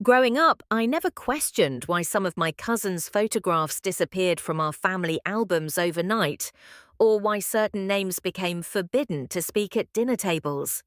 Growing up, I never questioned why some of my cousins' photographs disappeared from our family albums overnight, or why certain names became forbidden to speak at dinner tables.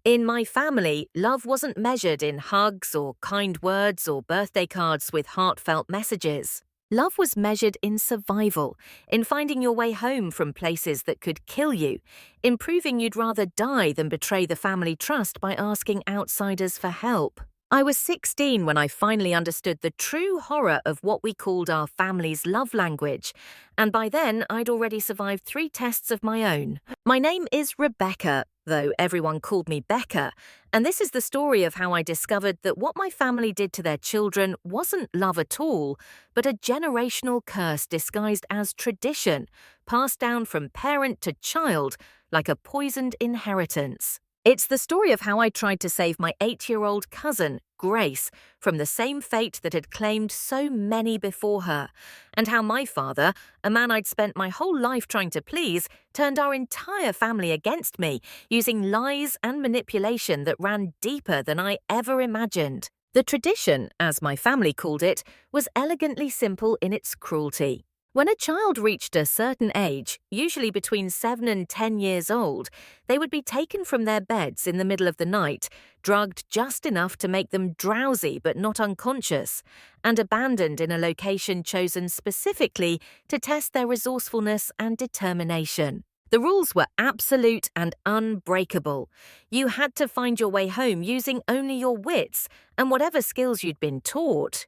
In my family, love wasn't measured in hugs or kind words or birthday cards with heartfelt messages. Love was measured in survival, in finding your way home from places that could kill you, in proving you'd rather die than betray the family trust by asking outsiders for help. I was 16 when I finally understood the true horror of what we called our family's love language, and by then I'd already survived 3 tests of my own. My name is Rebecca, though everyone called me Becca, and this is the story of how I discovered that what my family did to their children wasn't love at all, but a generational curse disguised as tradition, passed down from parent to child like a poisoned inheritance. It's the story of how I tried to save my 8-year-old cousin, Grace, from the same fate that had claimed so many before her, and how my father, a man I'd spent my whole life trying to please, turned our entire family against me, using lies and manipulation that ran deeper than I ever imagined. The tradition, as my family called it, was elegantly simple in its cruelty. When a child reached a certain age, usually between 7 and 10 years old, they would be taken from their beds in the middle of the night, drugged just enough to make them drowsy but not unconscious, and abandoned in a location chosen specifically to test their resourcefulness and determination. The rules were absolute and unbreakable. You had to find your way home using only your wits and whatever skills you'd been taught.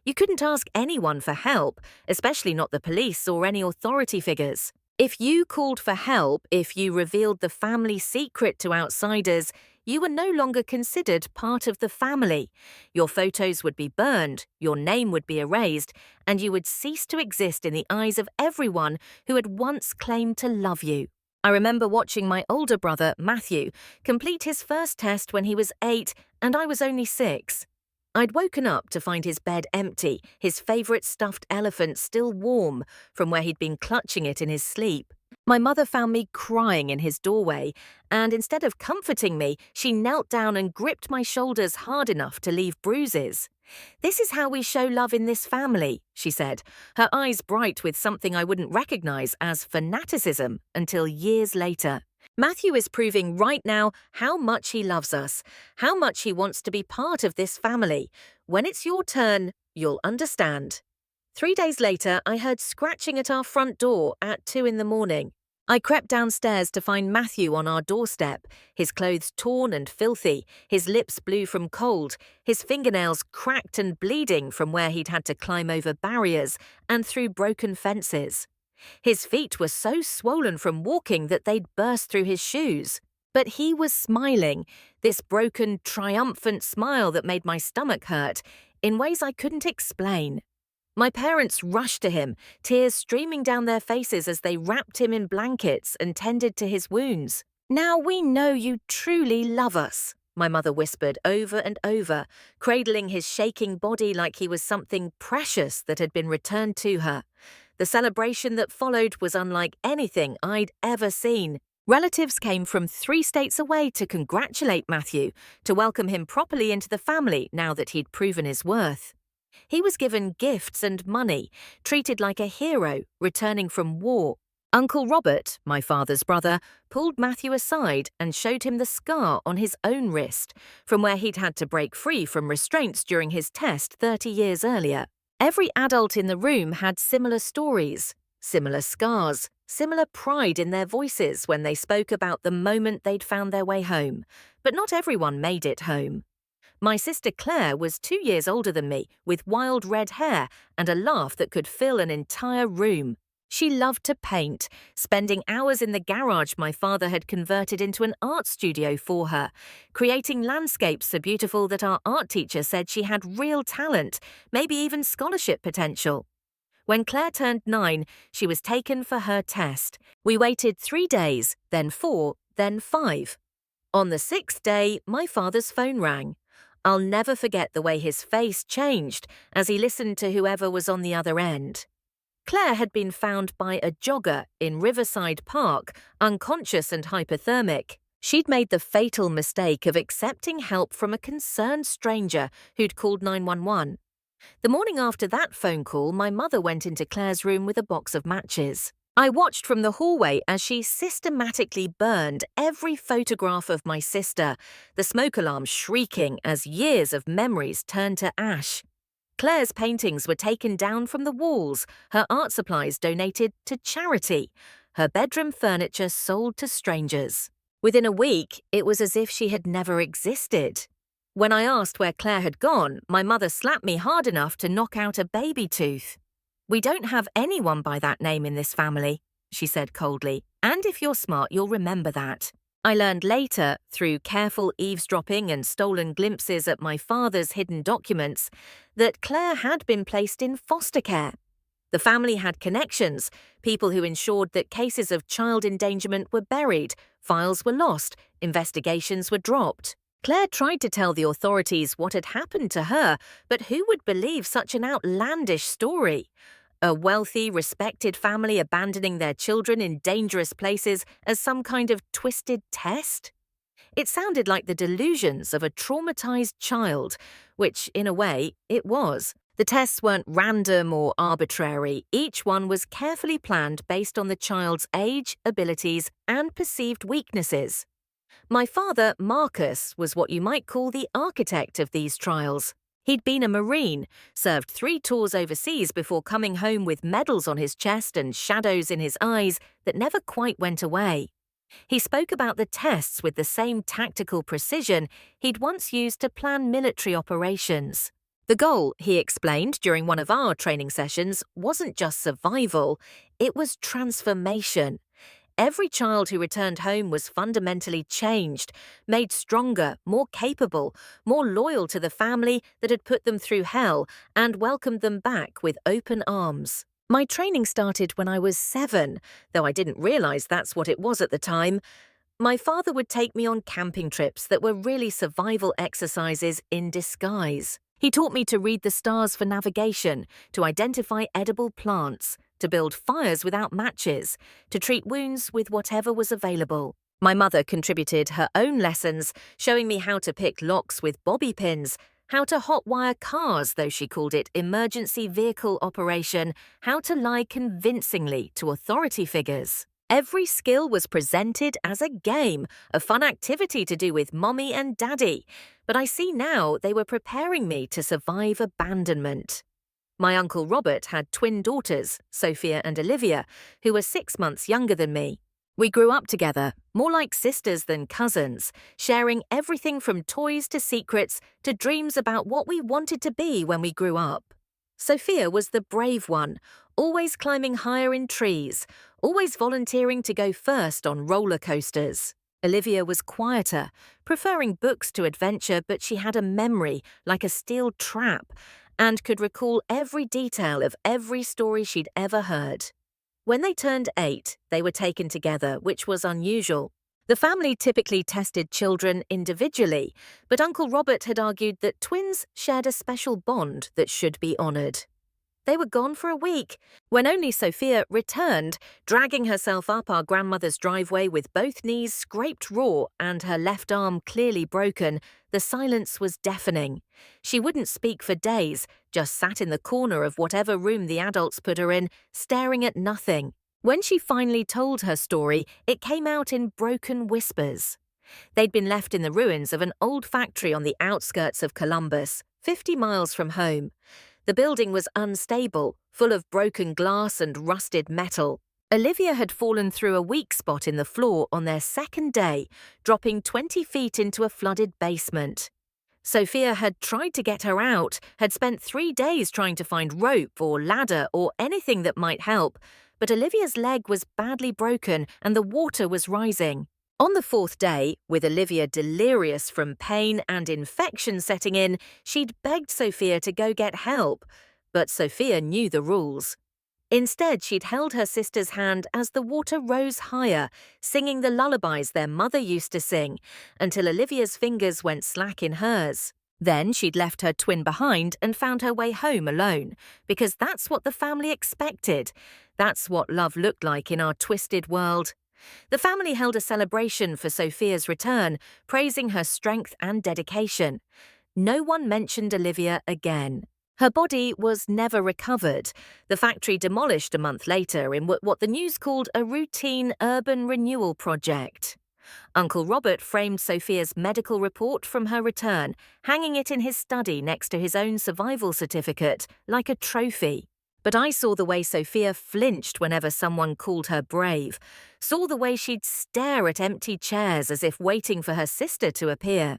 You couldn't ask anyone for help, especially not the police or any authority figures. If you called for help, if you revealed the family secret to outsiders, you were no longer considered part of the family. Your photos would be burned, your name would be erased, and you would cease to exist in the eyes of everyone who had once claimed to love you. I remember watching my older brother, Matthew, complete his first test when he was 8 and I was only 6. I'd woken up to find his bed empty, his favourite stuffed elephant still warm from where he'd been clutching it in his sleep. My mother found me crying in his doorway, and instead of comforting me, she knelt down and gripped my shoulders hard enough to leave bruises. "This is how we show love in this family," she said, her eyes bright with something I wouldn't recognise as fanaticism until years later. Matthew is proving right now how much he loves us, how much he wants to be part of this family. When it's your turn, you'll understand. 3 days later, I heard scratching at our front door at 2 in the morning. I crept downstairs to find Matthew on our doorstep, his clothes torn and filthy, his lips blue from cold, his fingernails cracked and bleeding from where he'd had to climb over barriers and through broken fences. His feet were so swollen from walking that they'd burst through his shoes. But he was smiling, this broken, triumphant smile that made my stomach hurt, in ways I couldn't explain. My parents rushed to him, tears streaming down their faces as they wrapped him in blankets and tended to his wounds. "Now we know you truly love us," my mother whispered over and over, cradling his shaking body like he was something precious that had been returned to her. The celebration that followed was unlike anything I'd ever seen. Relatives came from 3 states away to congratulate Matthew, to welcome him properly into the family now that he'd proven his worth. He was given gifts and money, treated like a hero, returning from war. Uncle Robert, my father's brother, pulled Matthew aside and showed him the scar on his own wrist, from where he'd had to break free from restraints during his test 30 years earlier. Every adult in the room had similar stories, similar scars, similar pride in their voices when they spoke about the moment they'd found their way home, but not everyone made it home. My sister Claire was 2 years older than me, with wild red hair and a laugh that could fill an entire room. She loved to paint, spending hours in the garage my father had converted into an art studio for her, creating landscapes so beautiful that our art teacher said she had real talent, maybe even scholarship potential. When Claire turned 9, she was taken for her test. We waited 3 days, then 4, then 5. On the 6th day, my father's phone rang. I'll never forget the way his face changed as he listened to whoever was on the other end. Claire had been found by a jogger in Riverside Park, unconscious and hypothermic. She'd made the fatal mistake of accepting help from a concerned stranger who'd called 911. The morning after that phone call, my mother went into Claire's room with a box of matches. I watched from the hallway as she systematically burned every photograph of my sister, the smoke alarm shrieking as years of memories turned to ash. Claire's paintings were taken down from the walls, her art supplies donated to charity, her bedroom furniture sold to strangers. Within a week, it was as if she had never existed. When I asked where Claire had gone, my mother slapped me hard enough to knock out a baby tooth. "We don't have anyone by that name in this family," she said coldly, "and if you're smart, you'll remember that." I learned later, through careful eavesdropping and stolen glimpses at my father's hidden documents, that Claire had been placed in foster care. The family had connections, people who ensured that cases of child endangerment were buried, files were lost, investigations were dropped. Claire tried to tell the authorities what had happened to her, but who would believe such an outlandish story? A wealthy, respected family abandoning their children in dangerous places as some kind of twisted test? It sounded like the delusions of a traumatized child, which, in a way, it was. The tests weren't random or arbitrary. Each one was carefully planned based on the child's age, abilities, and perceived weaknesses. My father, Marcus, was what you might call the architect of these trials. He'd been a Marine, served 3 tours overseas before coming home with medals on his chest and shadows in his eyes that never quite went away. He spoke about the tests with the same tactical precision he'd once used to plan military operations. The goal, he explained during one of our training sessions, wasn't just survival, it was transformation. Every child who returned home was fundamentally changed, made stronger, more capable, more loyal to the family that had put them through hell and welcomed them back with open arms. My training started when I was 7, though I didn't realize that's what it was at the time. My father would take me on camping trips that were really survival exercises in disguise. He taught me to read the stars for navigation, to identify edible plants, to build fires without matches, to treat wounds with whatever was available. My mother contributed her own lessons, showing me how to pick locks with bobby pins, how to hotwire cars, though she called it emergency vehicle operation, how to lie convincingly to authority figures. Every skill was presented as a game, a fun activity to do with mommy and daddy, but I see now they were preparing me to survive abandonment. My Uncle Robert had twin daughters, Sophia and Olivia, who were 6 months younger than me. We grew up together, more like sisters than cousins, sharing everything from toys to secrets to dreams about what we wanted to be when we grew up. Sophia was the brave one, always climbing higher in trees, always volunteering to go first on roller coasters. Olivia was quieter, preferring books to adventure, but she had a memory like a steel trap and could recall every detail of every story she'd ever heard. When they turned 8, they were taken together, which was unusual. The family typically tested children individually, but Uncle Robert had argued that twins shared a special bond that should be honoured. They were gone for a week, when only Sophia returned, dragging herself up our grandmother's driveway with both knees scraped raw and her left arm clearly broken. The silence was deafening. She wouldn't speak for days, just sat in the corner of whatever room the adults put her in, staring at nothing. When she finally told her story, it came out in broken whispers. They'd been left in the ruins of an old factory on the outskirts of Columbus, 50 miles from home. The building was unstable, full of broken glass and rusted metal. Olivia had fallen through a weak spot in the floor on their second day, dropping 20 feet into a flooded basement. Sophia had tried to get her out, had spent 3 days trying to find rope or ladder or anything that might help, but Olivia's leg was badly broken and the water was rising. On the 4th day, with Olivia delirious from pain and infection setting in, she'd begged Sophia to go get help, but Sophia knew the rules. Instead, she'd held her sister's hand as the water rose higher, singing the lullabies their mother used to sing, until Olivia's fingers went slack in hers. Then she'd left her twin behind and found her way home alone, because that's what the family expected. That's what love looked like in our twisted world. The family held a celebration for Sophia's return, praising her strength and dedication. No one mentioned Olivia again. Her body was never recovered. The factory demolished a month later in what the news called a routine urban renewal project. Uncle Robert framed Sophia's medical report from her return, hanging it in his study next to his own survival certificate, like a trophy. But I saw the way Sophia flinched whenever someone called her brave, saw the way she'd stare at empty chairs as if waiting for her sister to appear.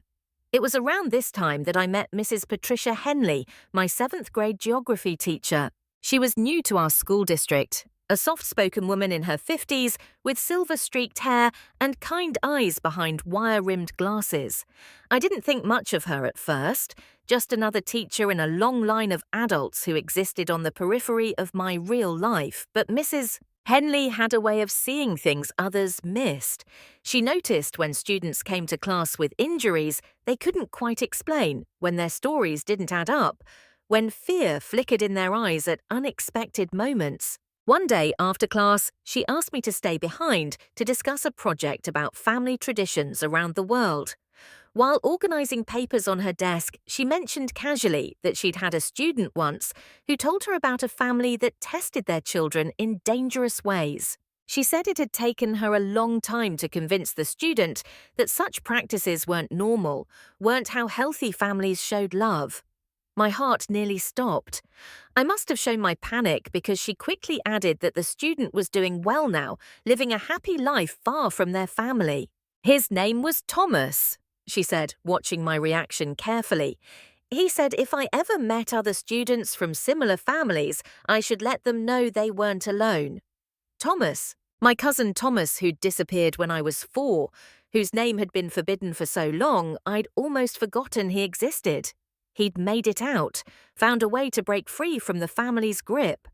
It was around this time that I met Mrs. Patricia Henley, my 7th grade geography teacher. She was new to our school district, a soft-spoken woman in her 50s with silver-streaked hair and kind eyes behind wire-rimmed glasses. I didn't think much of her at first, just another teacher in a long line of adults who existed on the periphery of my real life, but Mrs. Henley had a way of seeing things others missed. She noticed when students came to class with injuries they couldn't quite explain, when their stories didn't add up, when fear flickered in their eyes at unexpected moments. One day after class, she asked me to stay behind to discuss a project about family traditions around the world. While organising papers on her desk, she mentioned casually that she'd had a student once who told her about a family that tested their children in dangerous ways. She said it had taken her a long time to convince the student that such practices weren't normal, weren't how healthy families showed love. My heart nearly stopped. I must have shown my panic because she quickly added that the student was doing well now, living a happy life far from their family. His name was Thomas, she said, watching my reaction carefully. He said if I ever met other students from similar families, I should let them know they weren't alone. Thomas, my cousin Thomas, who'd disappeared when I was 4, whose name had been forbidden for so long I'd almost forgotten he existed. He'd made it out, found a way to break free from the family's grip.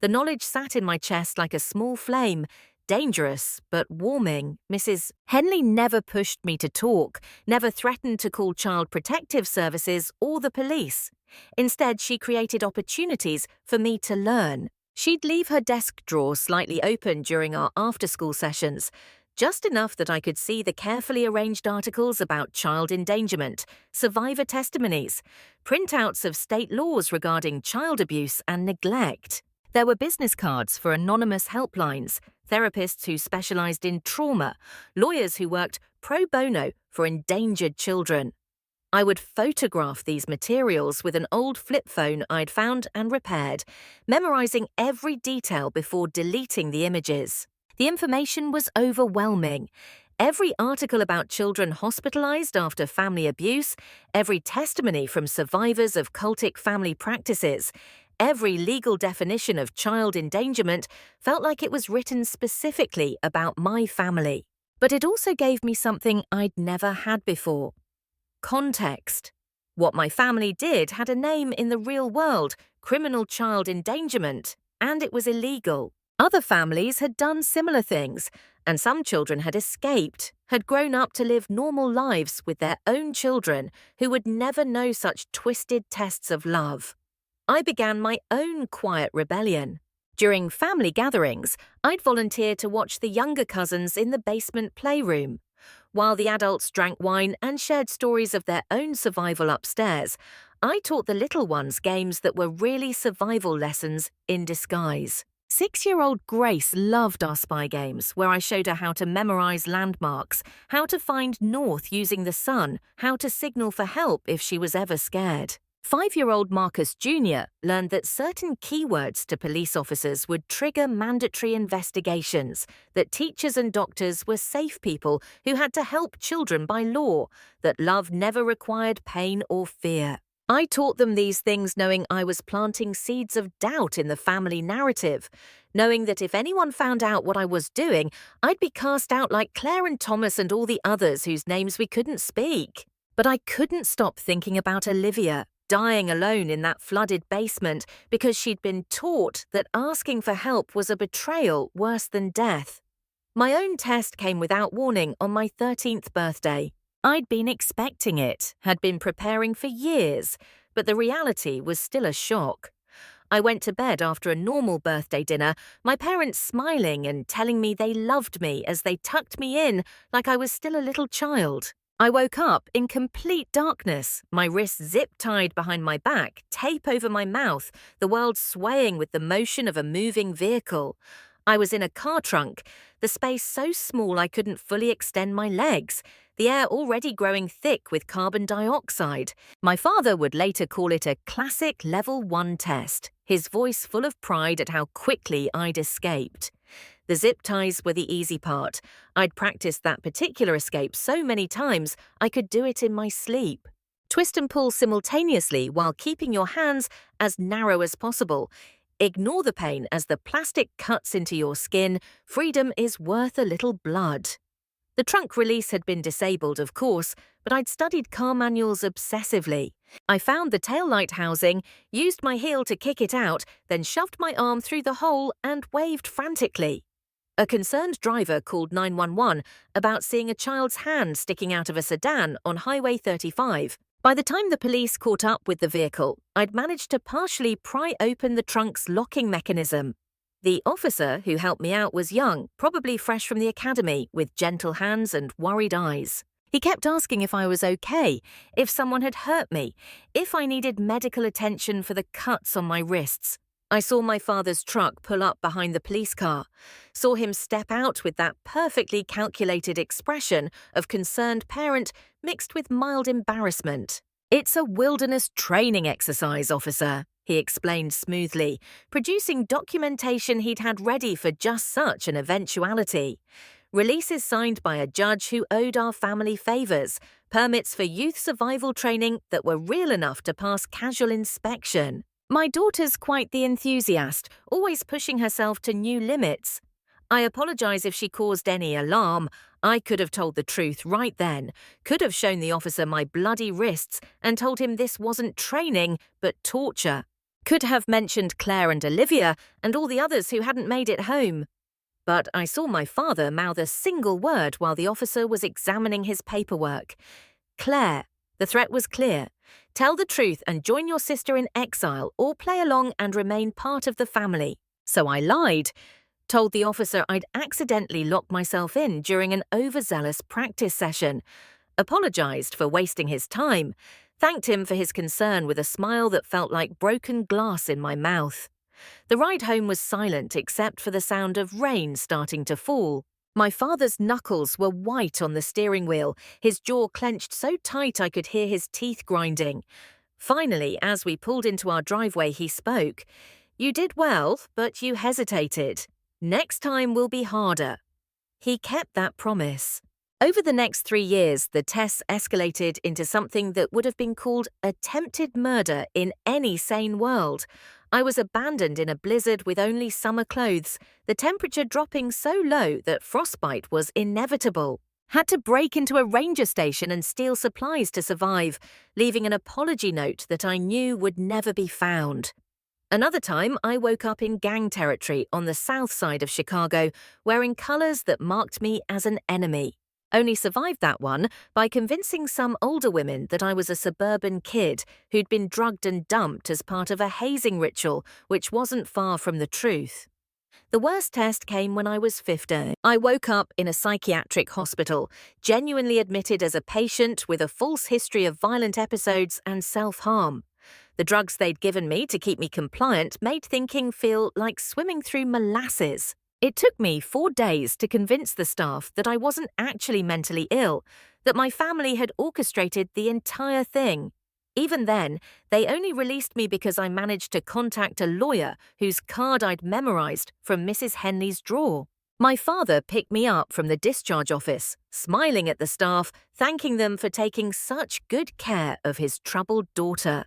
The knowledge sat in my chest like a small flame, dangerous but warming. Mrs. Henley never pushed me to talk, never threatened to call Child Protective Services or the police. Instead, she created opportunities for me to learn. She'd leave her desk drawer slightly open during our after-school sessions, just enough that I could see the carefully arranged articles about child endangerment, survivor testimonies, printouts of state laws regarding child abuse and neglect. There were business cards for anonymous helplines, therapists who specialized in trauma, lawyers who worked pro bono for endangered children. I would photograph these materials with an old flip phone I'd found and repaired, memorizing every detail before deleting the images. The information was overwhelming. Every article about children hospitalized after family abuse, every testimony from survivors of cultic family practices, every legal definition of child endangerment felt like it was written specifically about my family. But it also gave me something I'd never had before. Context. What my family did had a name in the real world, criminal child endangerment, and it was illegal. Other families had done similar things, and some children had escaped, had grown up to live normal lives with their own children who would never know such twisted tests of love. I began my own quiet rebellion. During family gatherings, I'd volunteer to watch the younger cousins in the basement playroom. While the adults drank wine and shared stories of their own survival upstairs, I taught the little ones games that were really survival lessons in disguise. 6-year-old Grace loved our spy games, where I showed her how to memorize landmarks, how to find north using the sun, how to signal for help if she was ever scared. 5-year-old Marcus Jr. learned that certain keywords to police officers would trigger mandatory investigations, that teachers and doctors were safe people who had to help children by law, that love never required pain or fear. I taught them these things knowing I was planting seeds of doubt in the family narrative, knowing that if anyone found out what I was doing, I'd be cast out like Claire and Thomas and all the others whose names we couldn't speak. But I couldn't stop thinking about Olivia, dying alone in that flooded basement because she'd been taught that asking for help was a betrayal worse than death. My own test came without warning on my 13th birthday. I'd been expecting it, had been preparing for years, but the reality was still a shock. I went to bed after a normal birthday dinner, my parents smiling and telling me they loved me as they tucked me in like I was still a little child. I woke up in complete darkness, my wrists zip-tied behind my back, tape over my mouth, the world swaying with the motion of a moving vehicle. I was in a car trunk, the space so small I couldn't fully extend my legs, the air already growing thick with carbon dioxide. My father would later call it a classic level 1 test, his voice full of pride at how quickly I'd escaped. The zip ties were the easy part. I'd practiced that particular escape so many times I could do it in my sleep. Twist and pull simultaneously while keeping your hands as narrow as possible. Ignore the pain as the plastic cuts into your skin. Freedom is worth a little blood. The trunk release had been disabled, of course, but I'd studied car manuals obsessively. I found the taillight housing, used my heel to kick it out, then shoved my arm through the hole and waved frantically. A concerned driver called 911 about seeing a child's hand sticking out of a sedan on Highway 35. By the time the police caught up with the vehicle, I'd managed to partially pry open the trunk's locking mechanism. The officer who helped me out was young, probably fresh from the academy, with gentle hands and worried eyes. He kept asking if I was okay, if someone had hurt me, if I needed medical attention for the cuts on my wrists. I saw my father's truck pull up behind the police car, saw him step out with that perfectly calculated expression of concerned parent mixed with mild embarrassment. "It's a wilderness training exercise, officer," he explained smoothly, producing documentation he'd had ready for just such an eventuality. Releases signed by a judge who owed our family favors, permits for youth survival training that were real enough to pass casual inspection. My daughter's quite the enthusiast, always pushing herself to new limits. I apologize if she caused any alarm. I could have told the truth right then, could have shown the officer my bloody wrists and told him this wasn't training, but torture. Could have mentioned Claire and Olivia and all the others who hadn't made it home. But I saw my father mouth a single word while the officer was examining his paperwork. Claire. The threat was clear. Tell the truth and join your sister in exile or play along and remain part of the family. So I lied. Told the officer I'd accidentally locked myself in during an overzealous practice session. Apologized for wasting his time. Thanked him for his concern with a smile that felt like broken glass in my mouth. The ride home was silent except for the sound of rain starting to fall. My father's knuckles were white on the steering wheel, his jaw clenched so tight I could hear his teeth grinding. Finally, as we pulled into our driveway, he spoke. "You did well, but you hesitated. Next time will be harder." He kept that promise. Over the next 3 years, the tests escalated into something that would have been called attempted murder in any sane world. I was abandoned in a blizzard with only summer clothes, the temperature dropping so low that frostbite was inevitable. Had to break into a ranger station and steal supplies to survive, leaving an apology note that I knew would never be found. Another time, I woke up in gang territory on the south side of Chicago, wearing colors that marked me as an enemy. Only survived that one by convincing some older women that I was a suburban kid who'd been drugged and dumped as part of a hazing ritual, which wasn't far from the truth. The worst test came when I was 15. I woke up in a psychiatric hospital, genuinely admitted as a patient with a false history of violent episodes and self-harm. The drugs they'd given me to keep me compliant made thinking feel like swimming through molasses. It took me 4 days to convince the staff that I wasn't actually mentally ill, that my family had orchestrated the entire thing. Even then, they only released me because I managed to contact a lawyer whose card I'd memorized from Mrs. Henley's drawer. My father picked me up from the discharge office, smiling at the staff, thanking them for taking such good care of his troubled daughter.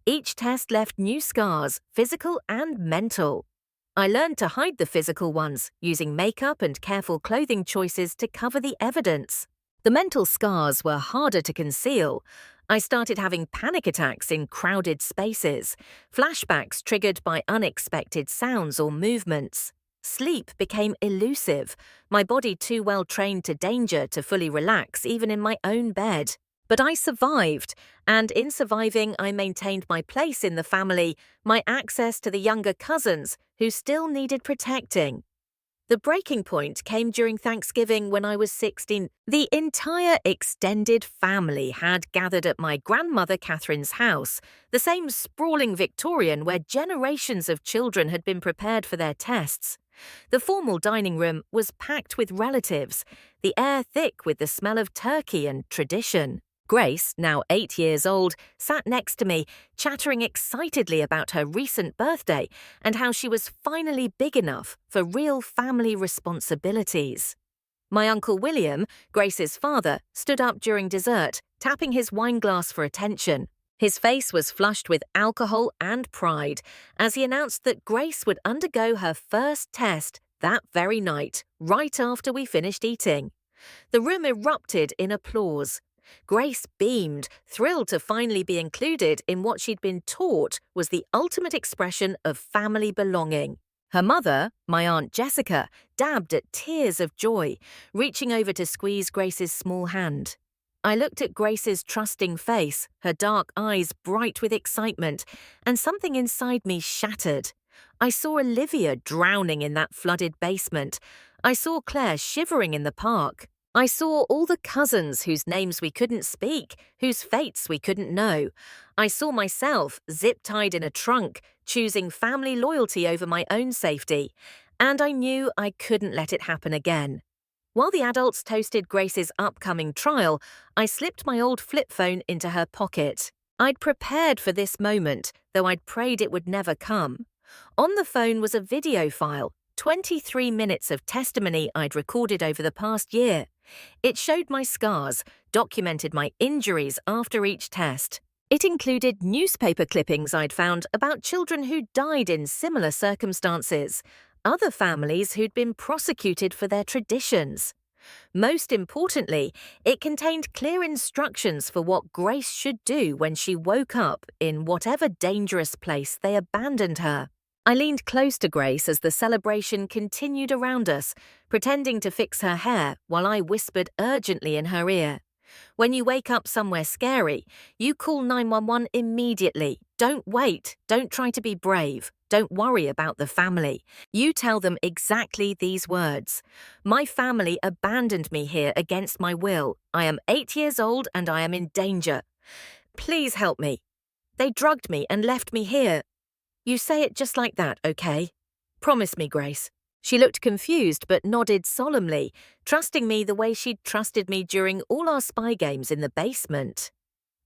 Each test left new scars, physical and mental. I learned to hide the physical ones, using makeup and careful clothing choices to cover the evidence. The mental scars were harder to conceal. I started having panic attacks in crowded spaces, flashbacks triggered by unexpected sounds or movements. Sleep became elusive, my body too well trained to danger to fully relax even in my own bed. But I survived, and in surviving, I maintained my place in the family, my access to the younger cousins who still needed protecting. The breaking point came during Thanksgiving when I was 16. The entire extended family had gathered at my grandmother Catherine's house, the same sprawling Victorian where generations of children had been prepared for their tests. The formal dining room was packed with relatives, the air thick with the smell of turkey and tradition. Grace, now 8 years old, sat next to me, chattering excitedly about her recent birthday and how she was finally big enough for real family responsibilities. My Uncle William, Grace's father, stood up during dessert, tapping his wineglass for attention. His face was flushed with alcohol and pride as he announced that Grace would undergo her first test that very night, right after we finished eating. The room erupted in applause. Grace beamed, thrilled to finally be included in what she'd been taught was the ultimate expression of family belonging. Her mother, my Aunt Jessica, dabbed at tears of joy, reaching over to squeeze Grace's small hand. I looked at Grace's trusting face, her dark eyes bright with excitement, and something inside me shattered. I saw Olivia drowning in that flooded basement. I saw Claire shivering in the park. I saw all the cousins whose names we couldn't speak, whose fates we couldn't know. I saw myself zip-tied in a trunk, choosing family loyalty over my own safety. And I knew I couldn't let it happen again. While the adults toasted Grace's upcoming trial, I slipped my old flip phone into her pocket. I'd prepared for this moment, though I'd prayed it would never come. On the phone was a video file, 23 minutes of testimony I'd recorded over the past year. It showed my scars, documented my injuries after each test. It included newspaper clippings I'd found about children who died in similar circumstances, other families who'd been prosecuted for their traditions. Most importantly, it contained clear instructions for what Grace should do when she woke up in whatever dangerous place they abandoned her. I leaned close to Grace as the celebration continued around us, pretending to fix her hair while I whispered urgently in her ear. When you wake up somewhere scary, you call 911 immediately. Don't wait. Don't try to be brave. Don't worry about the family. You tell them exactly these words. My family abandoned me here against my will. I am 8 years old and I am in danger. Please help me. They drugged me and left me here. You say it just like that, okay? Promise me, Grace. She looked confused but nodded solemnly, trusting me the way she'd trusted me during all our spy games in the basement.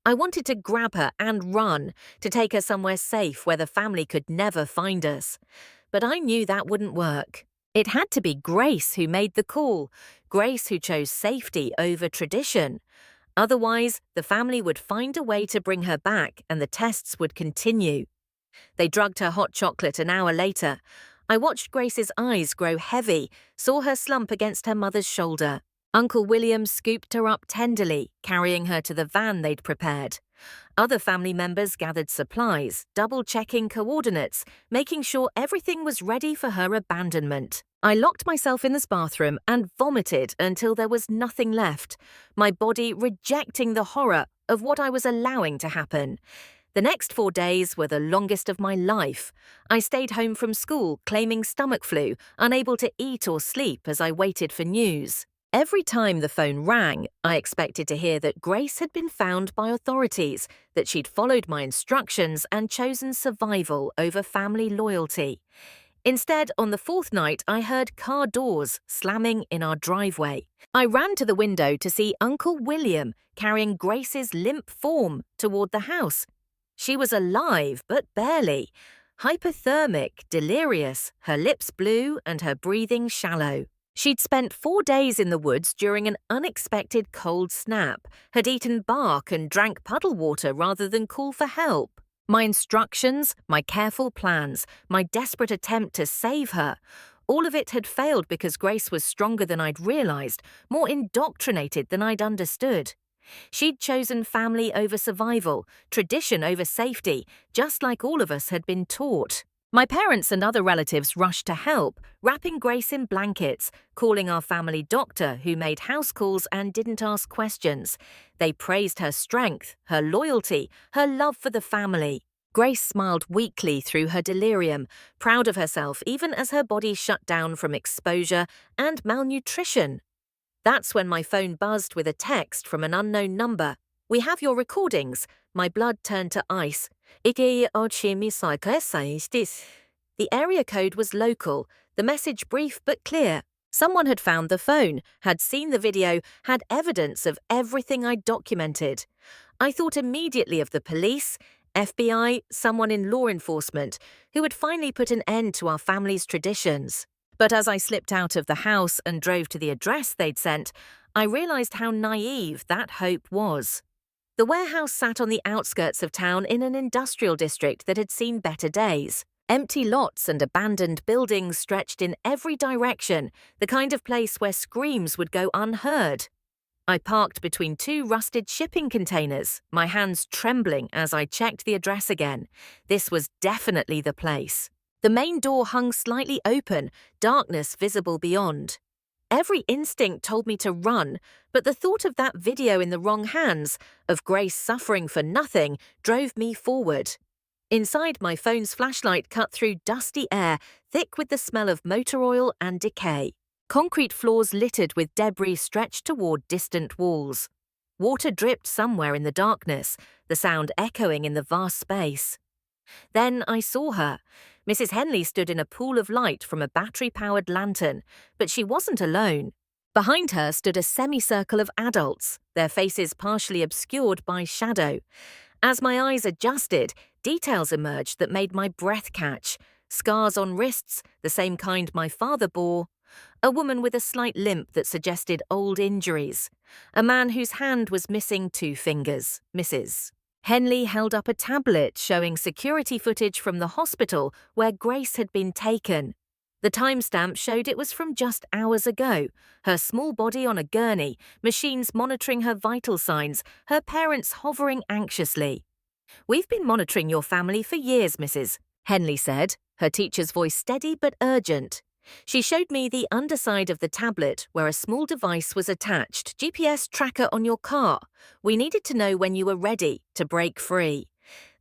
I wanted to grab her and run, to take her somewhere safe where the family could never find us. But I knew that wouldn't work. It had to be Grace who made the call, Grace who chose safety over tradition. Otherwise, the family would find a way to bring her back and the tests would continue. They drugged her hot chocolate an hour later. I watched Grace's eyes grow heavy, saw her slump against her mother's shoulder. Uncle William scooped her up tenderly, carrying her to the van they'd prepared. Other family members gathered supplies, double-checking coordinates, making sure everything was ready for her abandonment. I locked myself in this bathroom and vomited until there was nothing left, my body rejecting the horror of what I was allowing to happen. The next 4 days were the longest of my life. I stayed home from school, claiming stomach flu, unable to eat or sleep as I waited for news. Every time the phone rang, I expected to hear that Grace had been found by authorities, that she'd followed my instructions and chosen survival over family loyalty. Instead, on the 4th night, I heard car doors slamming in our driveway. I ran to the window to see Uncle William carrying Grace's limp form toward the house. She was alive, but barely. Hypothermic, delirious, her lips blue and her breathing shallow. She'd spent 4 days in the woods during an unexpected cold snap, had eaten bark and drank puddle water rather than call for help. My instructions, my careful plans, my desperate attempt to save her, all of it had failed because Grace was stronger than I'd realized, more indoctrinated than I'd understood. She'd chosen family over survival, tradition over safety, just like all of us had been taught. My parents and other relatives rushed to help, wrapping Grace in blankets, calling our family doctor who made house calls and didn't ask questions. They praised her strength, her loyalty, her love for the family. Grace smiled weakly through her delirium, proud of herself even as her body shut down from exposure and malnutrition. That's when my phone buzzed with a text from an unknown number. "We have your recordings." My blood turned to ice. The area code was local, the message brief but clear. Someone had found the phone, had seen the video, had evidence of everything I'd documented. I thought immediately of the police, FBI, someone in law enforcement, who had finally put an end to our family's traditions. But as I slipped out of the house and drove to the address they'd sent, I realized how naive that hope was. The warehouse sat on the outskirts of town in an industrial district that had seen better days. Empty lots and abandoned buildings stretched in every direction, the kind of place where screams would go unheard. I parked between two rusted shipping containers, my hands trembling as I checked the address again. This was definitely the place. The main door hung slightly open, darkness visible beyond. Every instinct told me to run, but the thought of that video in the wrong hands, of Grace suffering for nothing, drove me forward. Inside, my phone's flashlight cut through dusty air, thick with the smell of motor oil and decay. Concrete floors littered with debris stretched toward distant walls. Water dripped somewhere in the darkness, the sound echoing in the vast space. Then I saw her. Mrs. Henley stood in a pool of light from a battery-powered lantern, but she wasn't alone. Behind her stood a semicircle of adults, their faces partially obscured by shadow. As my eyes adjusted, details emerged that made my breath catch. Scars on wrists, the same kind my father bore. A woman with a slight limp that suggested old injuries. A man whose hand was missing 2 fingers, Mrs. Henley held up a tablet showing security footage from the hospital where Grace had been taken. The timestamp showed it was from just hours ago, her small body on a gurney, machines monitoring her vital signs, her parents hovering anxiously. "We've been monitoring your family for years, Mrs. Henley said, her teacher's voice steady but urgent. She showed me the underside of the tablet where a small device was attached, GPS tracker on your car. We needed to know when you were ready to break free.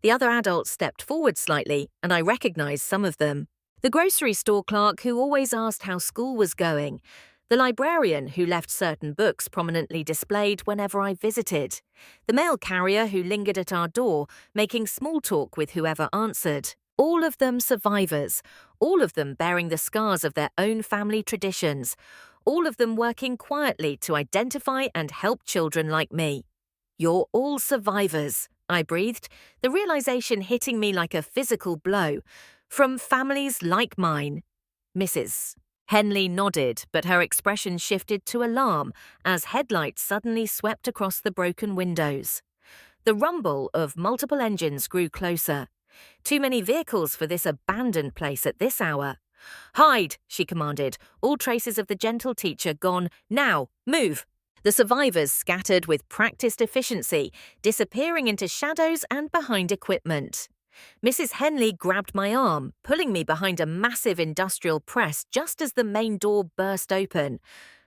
The other adults stepped forward slightly, and I recognized some of them. The grocery store clerk who always asked how school was going. The librarian who left certain books prominently displayed whenever I visited. The mail carrier who lingered at our door, making small talk with whoever answered. All of them survivors, all of them bearing the scars of their own family traditions, all of them working quietly to identify and help children like me. You're all survivors, I breathed, the realization hitting me like a physical blow, from families like mine. Mrs. Henley nodded, but her expression shifted to alarm as headlights suddenly swept across the broken windows. The rumble of multiple engines grew closer. Too many vehicles for this abandoned place at this hour. "Hide," she commanded, all traces of the gentle teacher gone. "Now, move." The survivors scattered with practiced efficiency, disappearing into shadows and behind equipment. Mrs. Henley grabbed my arm, pulling me behind a massive industrial press just as the main door burst open.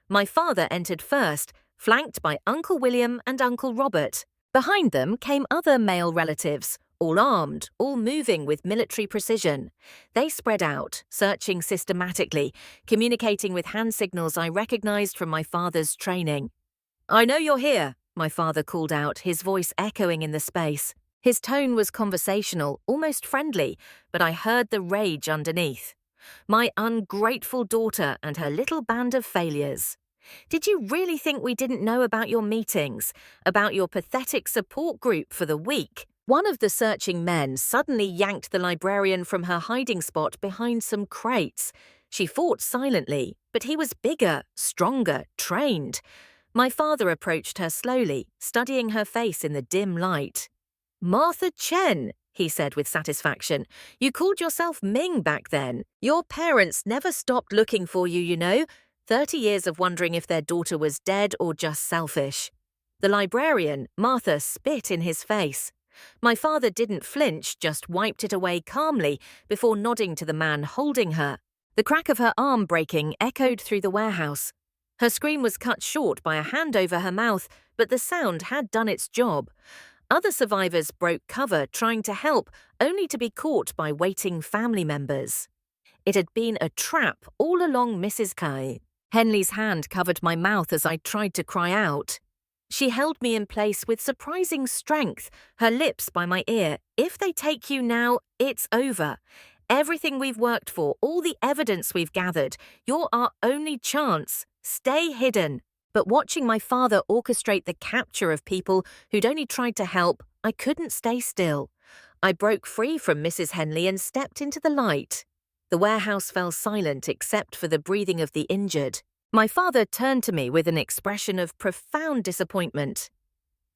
My father entered first, flanked by Uncle William and Uncle Robert. Behind them came other male relatives, all armed, all moving with military precision. They spread out, searching systematically, communicating with hand signals I recognized from my father's training. "I know you're here," my father called out, his voice echoing in the space. His tone was conversational, almost friendly, but I heard the rage underneath. My ungrateful daughter and her little band of failures. "Did you really think we didn't know about your meetings, about your pathetic support group for the week?" One of the searching men suddenly yanked the librarian from her hiding spot behind some crates. She fought silently, but he was bigger, stronger, trained. My father approached her slowly, studying her face in the dim light. "Martha Chen," he said with satisfaction. "You called yourself Ming back then. Your parents never stopped looking for you, you know. 30 years of wondering if their daughter was dead or just selfish." The librarian, Martha, spit in his face. My father didn't flinch, just wiped it away calmly before nodding to the man holding her. The crack of her arm breaking echoed through the warehouse. Her scream was cut short by a hand over her mouth, but the sound had done its job. Other survivors broke cover trying to help, only to be caught by waiting family members. It had been a trap all along Mrs. Kai. Henley's hand covered my mouth as I tried to cry out. She held me in place with surprising strength, her lips by my ear. If they take you now, it's over. Everything we've worked for, all the evidence we've gathered, you're our only chance. Stay hidden. But watching my father orchestrate the capture of people who'd only tried to help, I couldn't stay still. I broke free from Mrs. Henley and stepped into the light. The warehouse fell silent except for the breathing of the injured. My father turned to me with an expression of profound disappointment.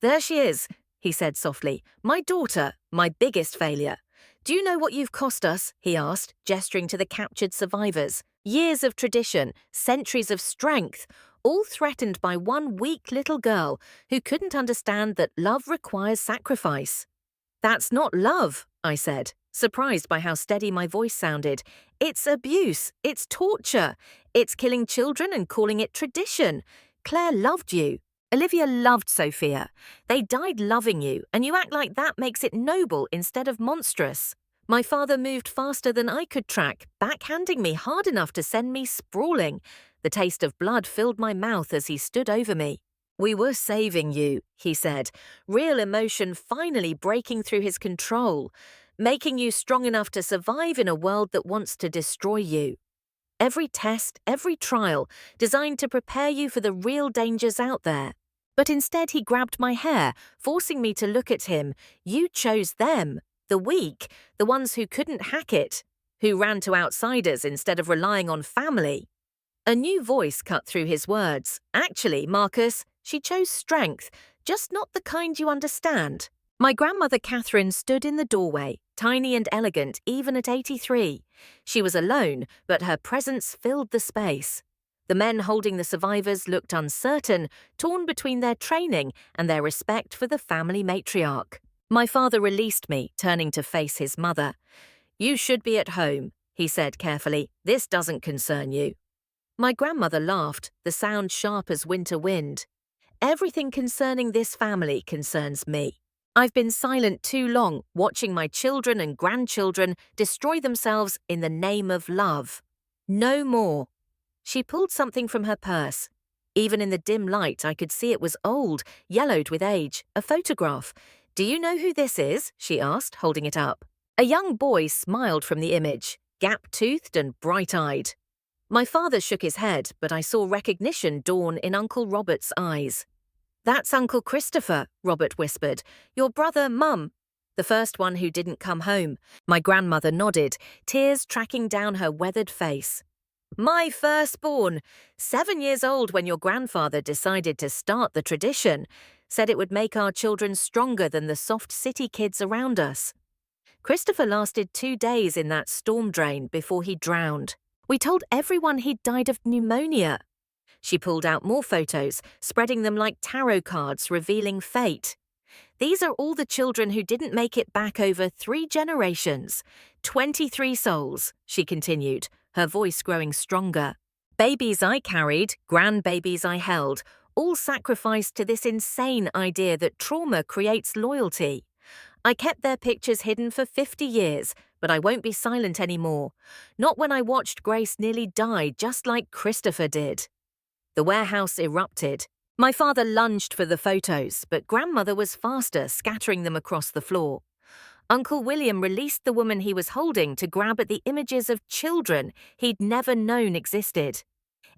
"There she is," he said softly. "My daughter, my biggest failure. Do you know what you've cost us?" he asked, gesturing to the captured survivors. Years of tradition, centuries of strength, all threatened by one weak little girl who couldn't understand that love requires sacrifice. "That's not love," I said, surprised by how steady my voice sounded. "It's abuse, it's torture, it's killing children and calling it tradition. Claire loved you. Olivia loved Sophia. They died loving you, and you act like that makes it noble instead of monstrous." My father moved faster than I could track, backhanding me hard enough to send me sprawling. The taste of blood filled my mouth as he stood over me. "We were saving you," he said, real emotion finally breaking through his control, "making you strong enough to survive in a world that wants to destroy you. Every test, every trial, designed to prepare you for the real dangers out there. But instead he grabbed my hair, forcing me to look at him. You chose them, the weak, the ones who couldn't hack it, who ran to outsiders instead of relying on family." A new voice cut through his words. "Actually, Marcus, she chose strength, just not the kind you understand." My grandmother Catherine stood in the doorway, tiny and elegant even at 83. She was alone, but her presence filled the space. The men holding the survivors looked uncertain, torn between their training and their respect for the family matriarch. My father released me, turning to face his mother. "You should be at home," he said carefully. "This doesn't concern you." My grandmother laughed, the sound sharp as winter wind. "Everything concerning this family concerns me. I've been silent too long, watching my children and grandchildren destroy themselves in the name of love. No more." She pulled something from her purse. Even in the dim light, I could see it was old, yellowed with age, a photograph. "Do you know who this is?" she asked, holding it up. A young boy smiled from the image, gap-toothed and bright-eyed. My father shook his head, but I saw recognition dawn in Uncle Robert's eyes. "That's Uncle Christopher," Robert whispered. "Your brother, Mum." "The first one who didn't come home." My grandmother nodded, tears tracking down her weathered face. "My firstborn, 7 years old when your grandfather decided to start the tradition, said it would make our children stronger than the soft city kids around us. Christopher lasted 2 days in that storm drain before he drowned. We told everyone he'd died of pneumonia." She pulled out more photos, spreading them like tarot cards revealing fate. "These are all the children who didn't make it back over 3 generations. 23 souls," she continued, her voice growing stronger. "Babies I carried, grandbabies I held, all sacrificed to this insane idea that trauma creates loyalty. I kept their pictures hidden for 50 years, but I won't be silent anymore. Not when I watched Grace nearly die just like Christopher did." The warehouse erupted. My father lunged for the photos, but grandmother was faster, scattering them across the floor. Uncle William released the woman he was holding to grab at the images of children he'd never known existed.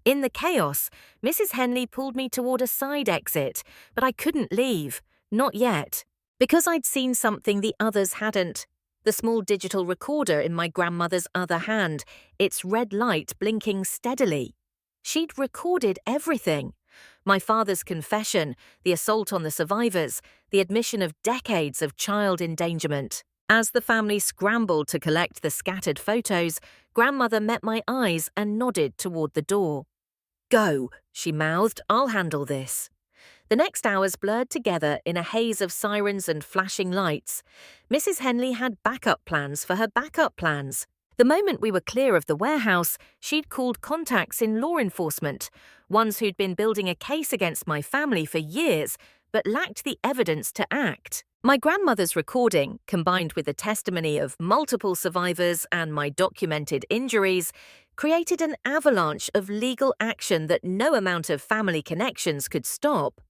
In the chaos, Mrs. Henley pulled me toward a side exit, but I couldn't leave. Not yet. Because I'd seen something the others hadn't. The small digital recorder in my grandmother's other hand, its red light blinking steadily. She'd recorded everything. My father's confession, the assault on the survivors, the admission of decades of child endangerment. As the family scrambled to collect the scattered photos, grandmother met my eyes and nodded toward the door. "Go," she mouthed. "I'll handle this." The next hours blurred together in a haze of sirens and flashing lights. Mrs. Henley had backup plans for her backup plans. The moment we were clear of the warehouse, she'd called contacts in law enforcement, ones who'd been building a case against my family for years, but lacked the evidence to act. My grandmother's recording, combined with the testimony of multiple survivors and my documented injuries, created an avalanche of legal action that no amount of family connections could stop.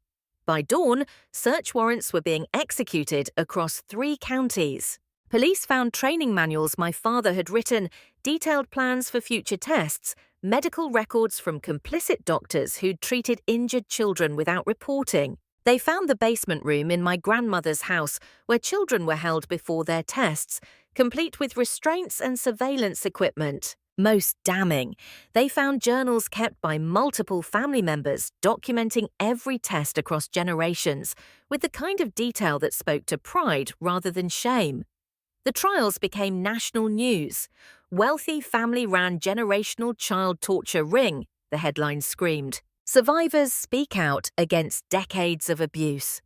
By dawn, search warrants were being executed across 3 counties. Police found training manuals my father had written, detailed plans for future tests, medical records from complicit doctors who'd treated injured children without reporting. They found the basement room in my grandmother's house where children were held before their tests, complete with restraints and surveillance equipment. Most damning, they found journals kept by multiple family members documenting every test across generations, with the kind of detail that spoke to pride rather than shame. The trials became national news. Wealthy family-ran generational child torture ring, the headline screamed. Survivors speak out against decades of abuse.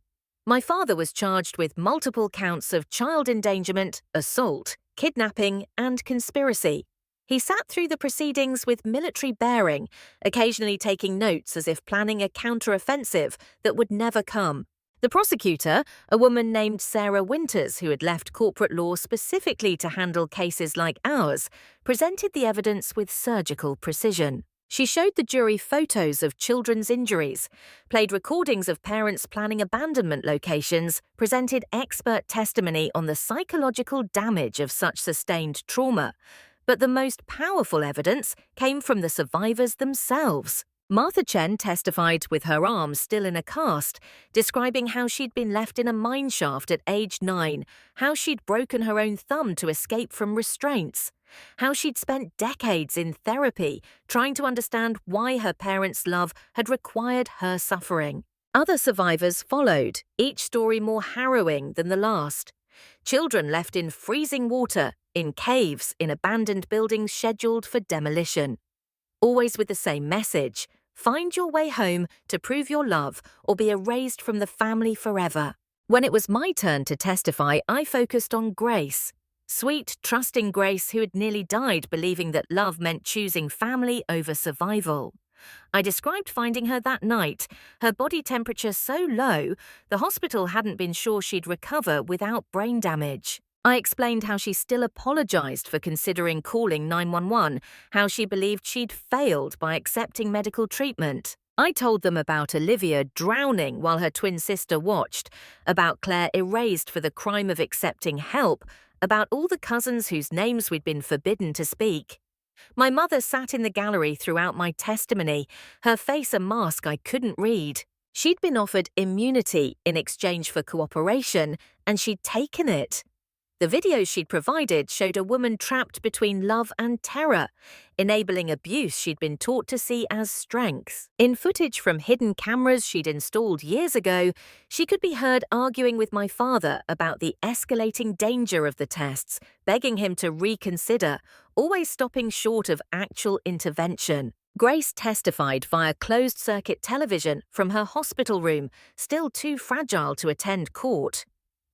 My father was charged with multiple counts of child endangerment, assault, kidnapping, and conspiracy. He sat through the proceedings with military bearing, occasionally taking notes as if planning a counter-offensive that would never come. The prosecutor, a woman named Sarah Winters who had left corporate law specifically to handle cases like ours, presented the evidence with surgical precision. She showed the jury photos of children's injuries, played recordings of parents planning abandonment locations, presented expert testimony on the psychological damage of such sustained trauma. But the most powerful evidence came from the survivors themselves. Martha Chen testified with her arm still in a cast, describing how she'd been left in a mine shaft at age 9, how she'd broken her own thumb to escape from restraints, how she'd spent decades in therapy trying to understand why her parents' love had required her suffering. Other survivors followed, each story more harrowing than the last. Children left in freezing water, in caves, in abandoned buildings scheduled for demolition. Always with the same message: find your way home to prove your love or be erased from the family forever. When it was my turn to testify, I focused on Grace. Sweet, trusting Grace who had nearly died believing that love meant choosing family over survival. I described finding her that night, her body temperature so low, the hospital hadn't been sure she'd recover without brain damage. I explained how she still apologized for considering calling 911, how she believed she'd failed by accepting medical treatment. I told them about Olivia drowning while her twin sister watched, about Claire erased for the crime of accepting help, about all the cousins whose names we'd been forbidden to speak. My mother sat in the gallery throughout my testimony, her face a mask I couldn't read. She'd been offered immunity in exchange for cooperation, and she'd taken it. The videos she'd provided showed a woman trapped between love and terror, enabling abuse she'd been taught to see as strength. In footage from hidden cameras she'd installed years ago, she could be heard arguing with my father about the escalating danger of the tests, begging him to reconsider, always stopping short of actual intervention. Grace testified via closed-circuit television from her hospital room, still too fragile to attend court.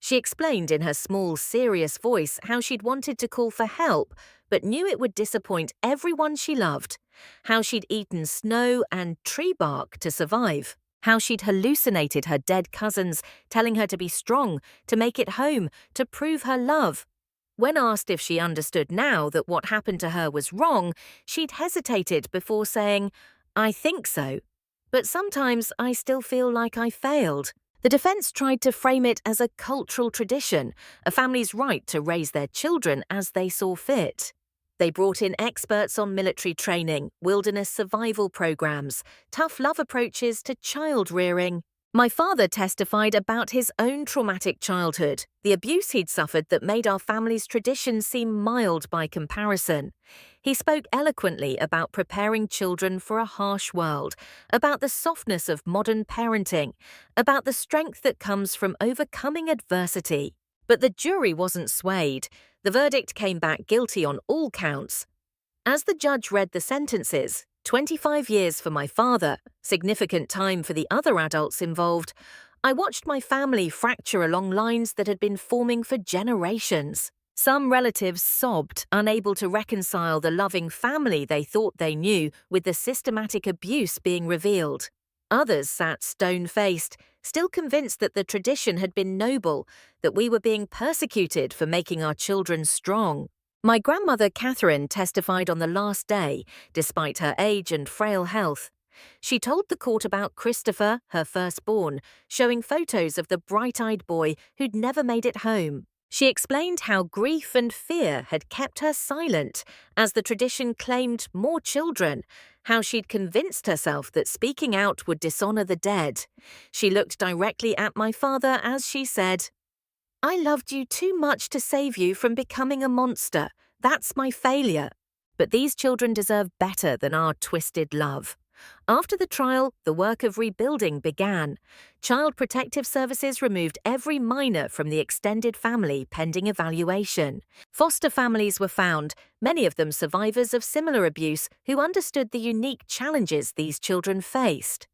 She explained in her small, serious voice how she'd wanted to call for help, but knew it would disappoint everyone she loved, how she'd eaten snow and tree bark to survive, how she'd hallucinated her dead cousins, telling her to be strong, to make it home, to prove her love. When asked if she understood now that what happened to her was wrong, she'd hesitated before saying, "I think so, but sometimes I still feel like I failed." The defense tried to frame it as a cultural tradition, a family's right to raise their children as they saw fit. They brought in experts on military training, wilderness survival programs, tough love approaches to child rearing. My father testified about his own traumatic childhood, the abuse he'd suffered that made our family's traditions seem mild by comparison. He spoke eloquently about preparing children for a harsh world, about the softness of modern parenting, about the strength that comes from overcoming adversity. But the jury wasn't swayed. The verdict came back guilty on all counts. As the judge read the sentences, 25 years for my father, significant time for the other adults involved, I watched my family fracture along lines that had been forming for generations. Some relatives sobbed, unable to reconcile the loving family they thought they knew with the systematic abuse being revealed. Others sat stone-faced, still convinced that the tradition had been noble, that we were being persecuted for making our children strong. My grandmother Catherine testified on the last day, despite her age and frail health. She told the court about Christopher, her firstborn, showing photos of the bright-eyed boy who'd never made it home. She explained how grief and fear had kept her silent as the tradition claimed more children, how she'd convinced herself that speaking out would dishonor the dead. She looked directly at my father as she said, "I loved you too much to save you from becoming a monster. That's my failure." But these children deserve better than our twisted love. After the trial, the work of rebuilding began. Child Protective Services removed every minor from the extended family pending evaluation. Foster families were found, many of them survivors of similar abuse who understood the unique challenges these children faced.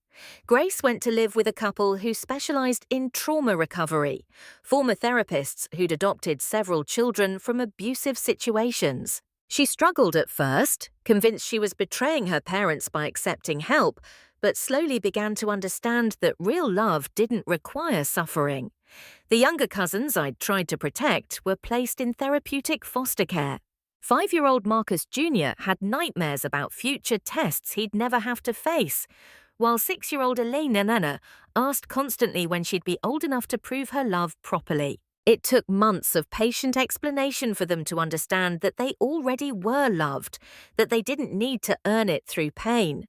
Grace went to live with a couple who specialized in trauma recovery, former therapists who'd adopted several children from abusive situations. She struggled at first, convinced she was betraying her parents by accepting help, but slowly began to understand that real love didn't require suffering. The younger cousins I'd tried to protect were placed in therapeutic foster care. 5-year-old Marcus Jr. had nightmares about future tests he'd never have to face, while 6-year-old Elena asked constantly when she'd be old enough to prove her love properly. It took months of patient explanation for them to understand that they already were loved, that they didn't need to earn it through pain.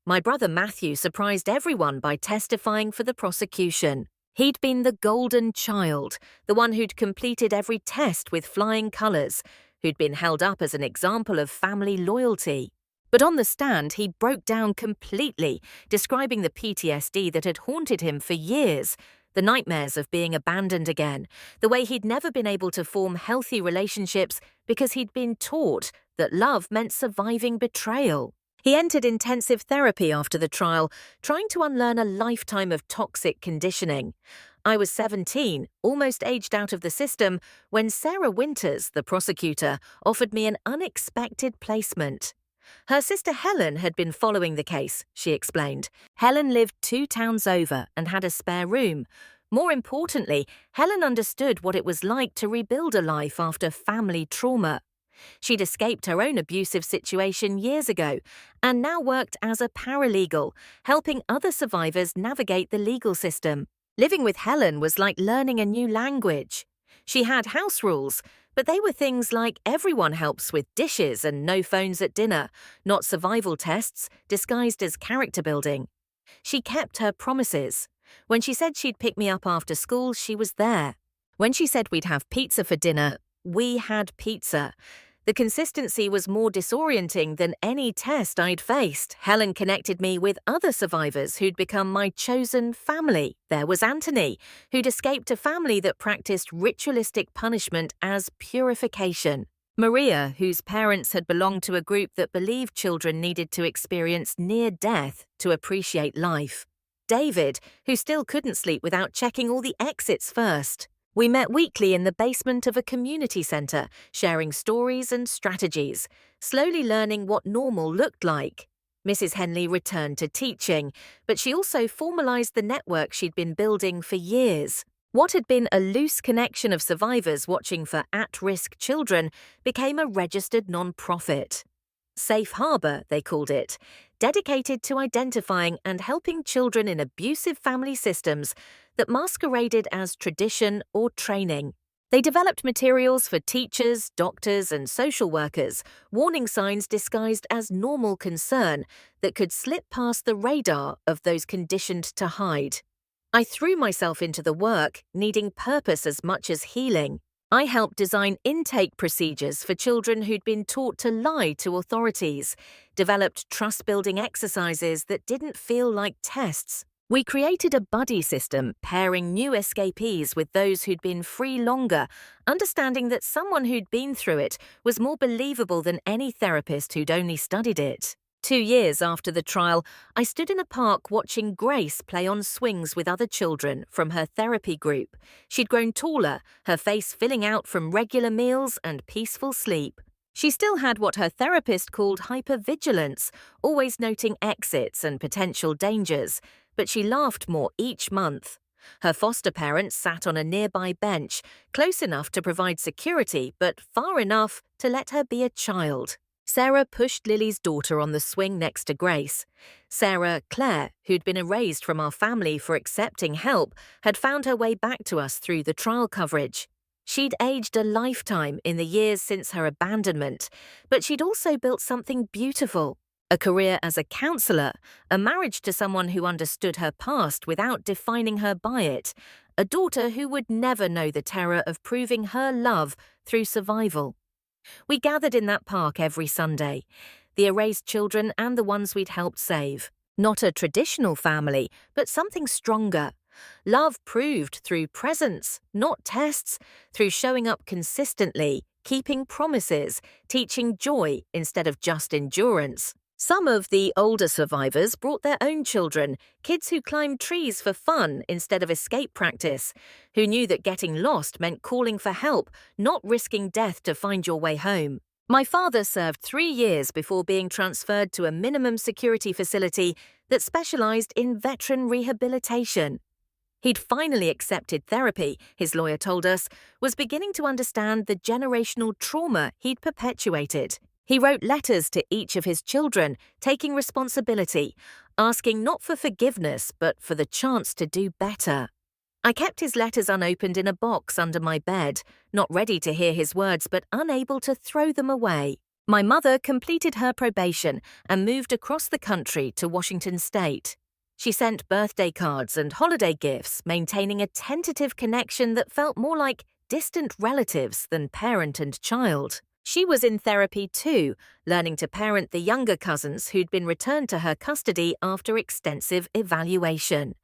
My brother Matthew surprised everyone by testifying for the prosecution. He'd been the golden child, the one who'd completed every test with flying colours, who'd been held up as an example of family loyalty. But on the stand, he broke down completely, describing the PTSD that had haunted him for years, the nightmares of being abandoned again, the way he'd never been able to form healthy relationships because he'd been taught that love meant surviving betrayal. He entered intensive therapy after the trial, trying to unlearn a lifetime of toxic conditioning. I was 17, almost aged out of the system, when Sarah Winters, the prosecutor, offered me an unexpected placement. Her sister Helen had been following the case, she explained. Helen lived 2 towns over and had a spare room. More importantly, Helen understood what it was like to rebuild a life after family trauma. She'd escaped her own abusive situation years ago and now worked as a paralegal, helping other survivors navigate the legal system. Living with Helen was like learning a new language. She had house rules, but they were things like everyone helps with dishes and no phones at dinner, not survival tests disguised as character building. She kept her promises. When she said she'd pick me up after school, she was there. When she said we'd have pizza for dinner, we had pizza. The consistency was more disorienting than any test I'd faced. Helen connected me with other survivors who'd become my chosen family. There was Anthony, who'd escaped a family that practiced ritualistic punishment as purification. Maria, whose parents had belonged to a group that believed children needed to experience near death to appreciate life. David, who still couldn't sleep without checking all the exits first. We met weekly in the basement of a community centre, sharing stories and strategies, slowly learning what normal looked like. Mrs. Henley returned to teaching, but she also formalised the network she'd been building for years. What had been a loose connection of survivors watching for at-risk children became a registered non-profit. Safe Harbour, they called it, dedicated to identifying and helping children in abusive family systems that masqueraded as tradition or training. They developed materials for teachers, doctors, and social workers, warning signs disguised as normal concern that could slip past the radar of those conditioned to hide. I threw myself into the work, needing purpose as much as healing. I helped design intake procedures for children who'd been taught to lie to authorities, developed trust-building exercises that didn't feel like tests. We created a buddy system pairing new escapees with those who'd been free longer, understanding that someone who'd been through it was more believable than any therapist who'd only studied it. 2 years after the trial, I stood in a park watching Grace play on swings with other children from her therapy group. She'd grown taller, her face filling out from regular meals and peaceful sleep. She still had what her therapist called hypervigilance, always noting exits and potential dangers, but she laughed more each month. Her foster parents sat on a nearby bench, close enough to provide security, but far enough to let her be a child. Sarah pushed Lily's daughter on the swing next to Grace. Sarah, Claire, who'd been erased from our family for accepting help, had found her way back to us through the trial coverage. She'd aged a lifetime in the years since her abandonment, but she'd also built something beautiful. A career as a counsellor, a marriage to someone who understood her past without defining her by it, a daughter who would never know the terror of proving her love through survival. We gathered in that park every Sunday, the erased children and the ones we'd helped save. Not a traditional family, but something stronger. Love proved through presence, not tests, through showing up consistently, keeping promises, teaching joy instead of just endurance. Some of the older survivors brought their own children, kids who climbed trees for fun instead of escape practice, who knew that getting lost meant calling for help, not risking death to find your way home. My father served 3 years before being transferred to a minimum security facility that specialized in veteran rehabilitation. He'd finally accepted therapy, his lawyer told us, was beginning to understand the generational trauma he'd perpetuated. He wrote letters to each of his children, taking responsibility, asking not for forgiveness, but for the chance to do better. I kept his letters unopened in a box under my bed, not ready to hear his words, but unable to throw them away. My mother completed her probation and moved across the country to Washington State. She sent birthday cards and holiday gifts, maintaining a tentative connection that felt more like distant relatives than parent and child. She was in therapy too, learning to parent the younger cousins who'd been returned to her custody after extensive evaluation.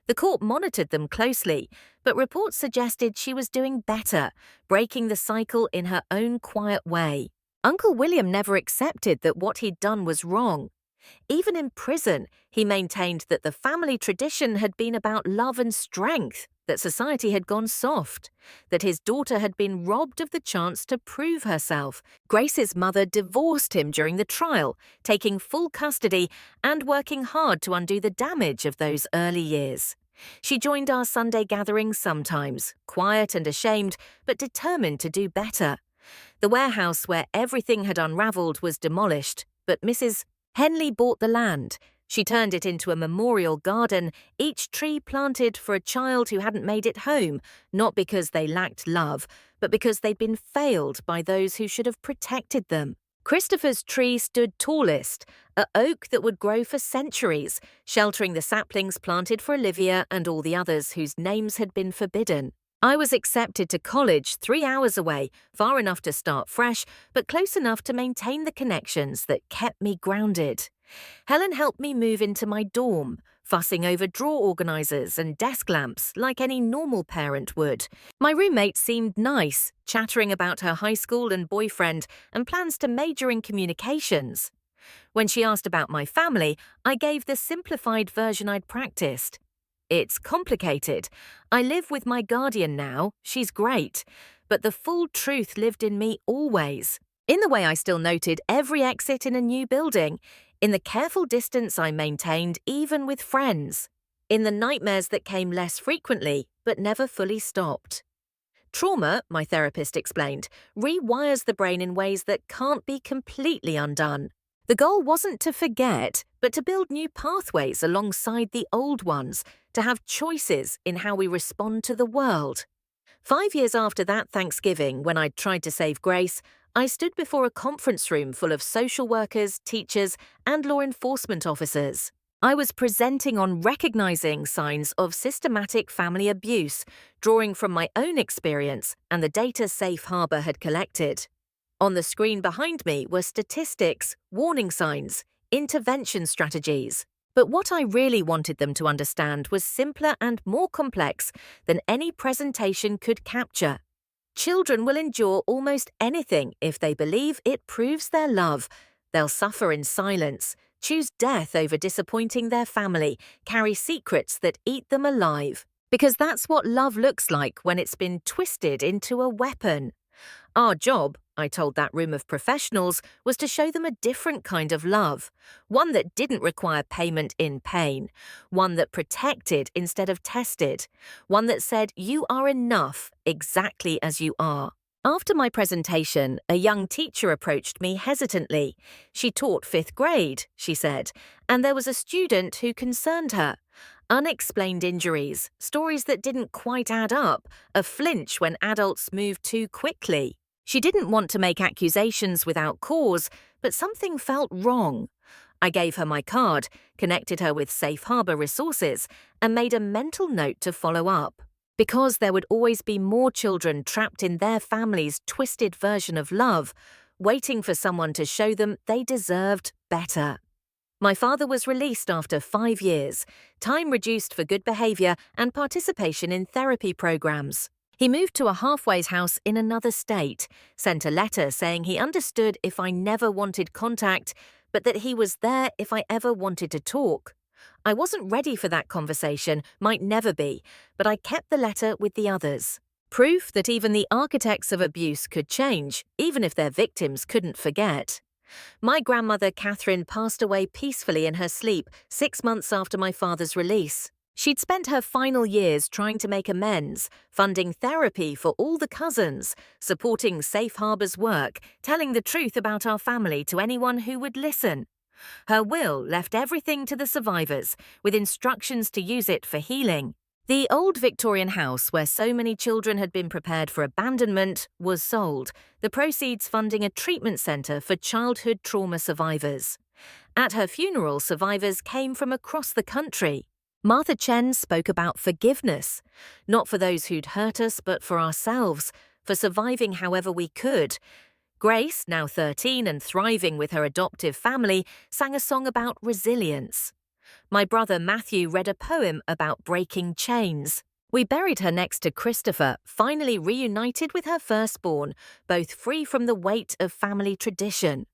The court monitored them closely, but reports suggested she was doing better, breaking the cycle in her own quiet way. Uncle William never accepted that what he'd done was wrong. Even in prison, he maintained that the family tradition had been about love and strength, that society had gone soft, that his daughter had been robbed of the chance to prove herself. Grace's mother divorced him during the trial, taking full custody and working hard to undo the damage of those early years. She joined our Sunday gatherings sometimes, quiet and ashamed, but determined to do better. The warehouse where everything had unraveled was demolished, but Mrs. Henley bought the land. She turned it into a memorial garden, each tree planted for a child who hadn't made it home, not because they lacked love, but because they'd been failed by those who should have protected them. Christopher's tree stood tallest, an oak that would grow for centuries, sheltering the saplings planted for Olivia and all the others whose names had been forbidden. I was accepted to college 3 hours away, far enough to start fresh, but close enough to maintain the connections that kept me grounded. Helen helped me move into my dorm, fussing over drawer organizers and desk lamps like any normal parent would. My roommate seemed nice, chattering about her high school and boyfriend and plans to major in communications. When she asked about my family, I gave the simplified version I'd practiced. It's complicated. I live with my guardian now, she's great, but the full truth lived in me always. In the way I still noted every exit in a new building, in the careful distance I maintained even with friends, in the nightmares that came less frequently but never fully stopped. Trauma, my therapist explained, rewires the brain in ways that can't be completely undone. The goal wasn't to forget, but to build new pathways alongside the old ones, to have choices in how we respond to the world. 5 years after that Thanksgiving, when I'd tried to save Grace, I stood before a conference room full of social workers, teachers, and law enforcement officers. I was presenting on recognizing signs of systematic family abuse, drawing from my own experience and the data Safe Harbor had collected. On the screen behind me were statistics, warning signs, intervention strategies. But what I really wanted them to understand was simpler and more complex than any presentation could capture. Children will endure almost anything if they believe it proves their love. They'll suffer in silence, choose death over disappointing their family, carry secrets that eat them alive. Because that's what love looks like when it's been twisted into a weapon. Our job, I told that room of professionals, was to show them a different kind of love. One that didn't require payment in pain. One that protected instead of tested. One that said, you are enough exactly as you are. After my presentation, a young teacher approached me hesitantly. She taught 5th grade, she said, and there was a student who concerned her. Unexplained injuries, stories that didn't quite add up, a flinch when adults moved too quickly. She didn't want to make accusations without cause, but something felt wrong. I gave her my card, connected her with Safe Harbor resources, and made a mental note to follow up. Because there would always be more children trapped in their family's twisted version of love, waiting for someone to show them they deserved better. My father was released after 5 years, time reduced for good behavior and participation in therapy programs. He moved to a halfway house in another state, sent a letter saying he understood if I never wanted contact, but that he was there if I ever wanted to talk. I wasn't ready for that conversation, might never be, but I kept the letter with the others. Proof that even the architects of abuse could change, even if their victims couldn't forget. My grandmother Catherine passed away peacefully in her sleep 6 months after my father's release. She'd spent her final years trying to make amends, funding therapy for all the cousins, supporting Safe Harbor's work, telling the truth about our family to anyone who would listen. Her will left everything to the survivors, with instructions to use it for healing. The old Victorian house where so many children had been prepared for abandonment was sold, the proceeds funding a treatment centre for childhood trauma survivors. At her funeral, survivors came from across the country. Martha Chen spoke about forgiveness, not for those who'd hurt us, but for ourselves, for surviving however we could. Grace, now 13 and thriving with her adoptive family, sang a song about resilience. My brother Matthew read a poem about breaking chains. We buried her next to Christopher, finally reunited with her firstborn, both free from the weight of family tradition.